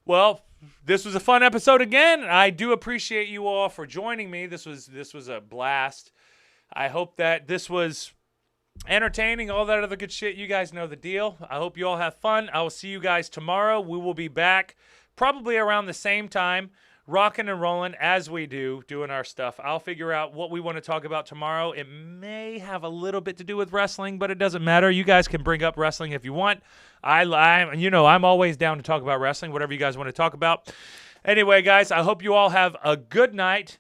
Well, this was a fun episode again. I do appreciate you all for joining me. This was a blast. I hope that this was entertaining, all that other good shit. You guys know the deal. I hope you all have fun. I will see you guys tomorrow. We will be back probably around the same time, rocking and rolling as we do, doing our stuff. I'll figure out what we want to talk about tomorrow. It may have a little bit to do with wrestling, but it doesn't matter. You guys can bring up wrestling if you want. I'm always down to talk about wrestling, whatever you guys want to talk about. Anyway, guys, I hope you all have a good night.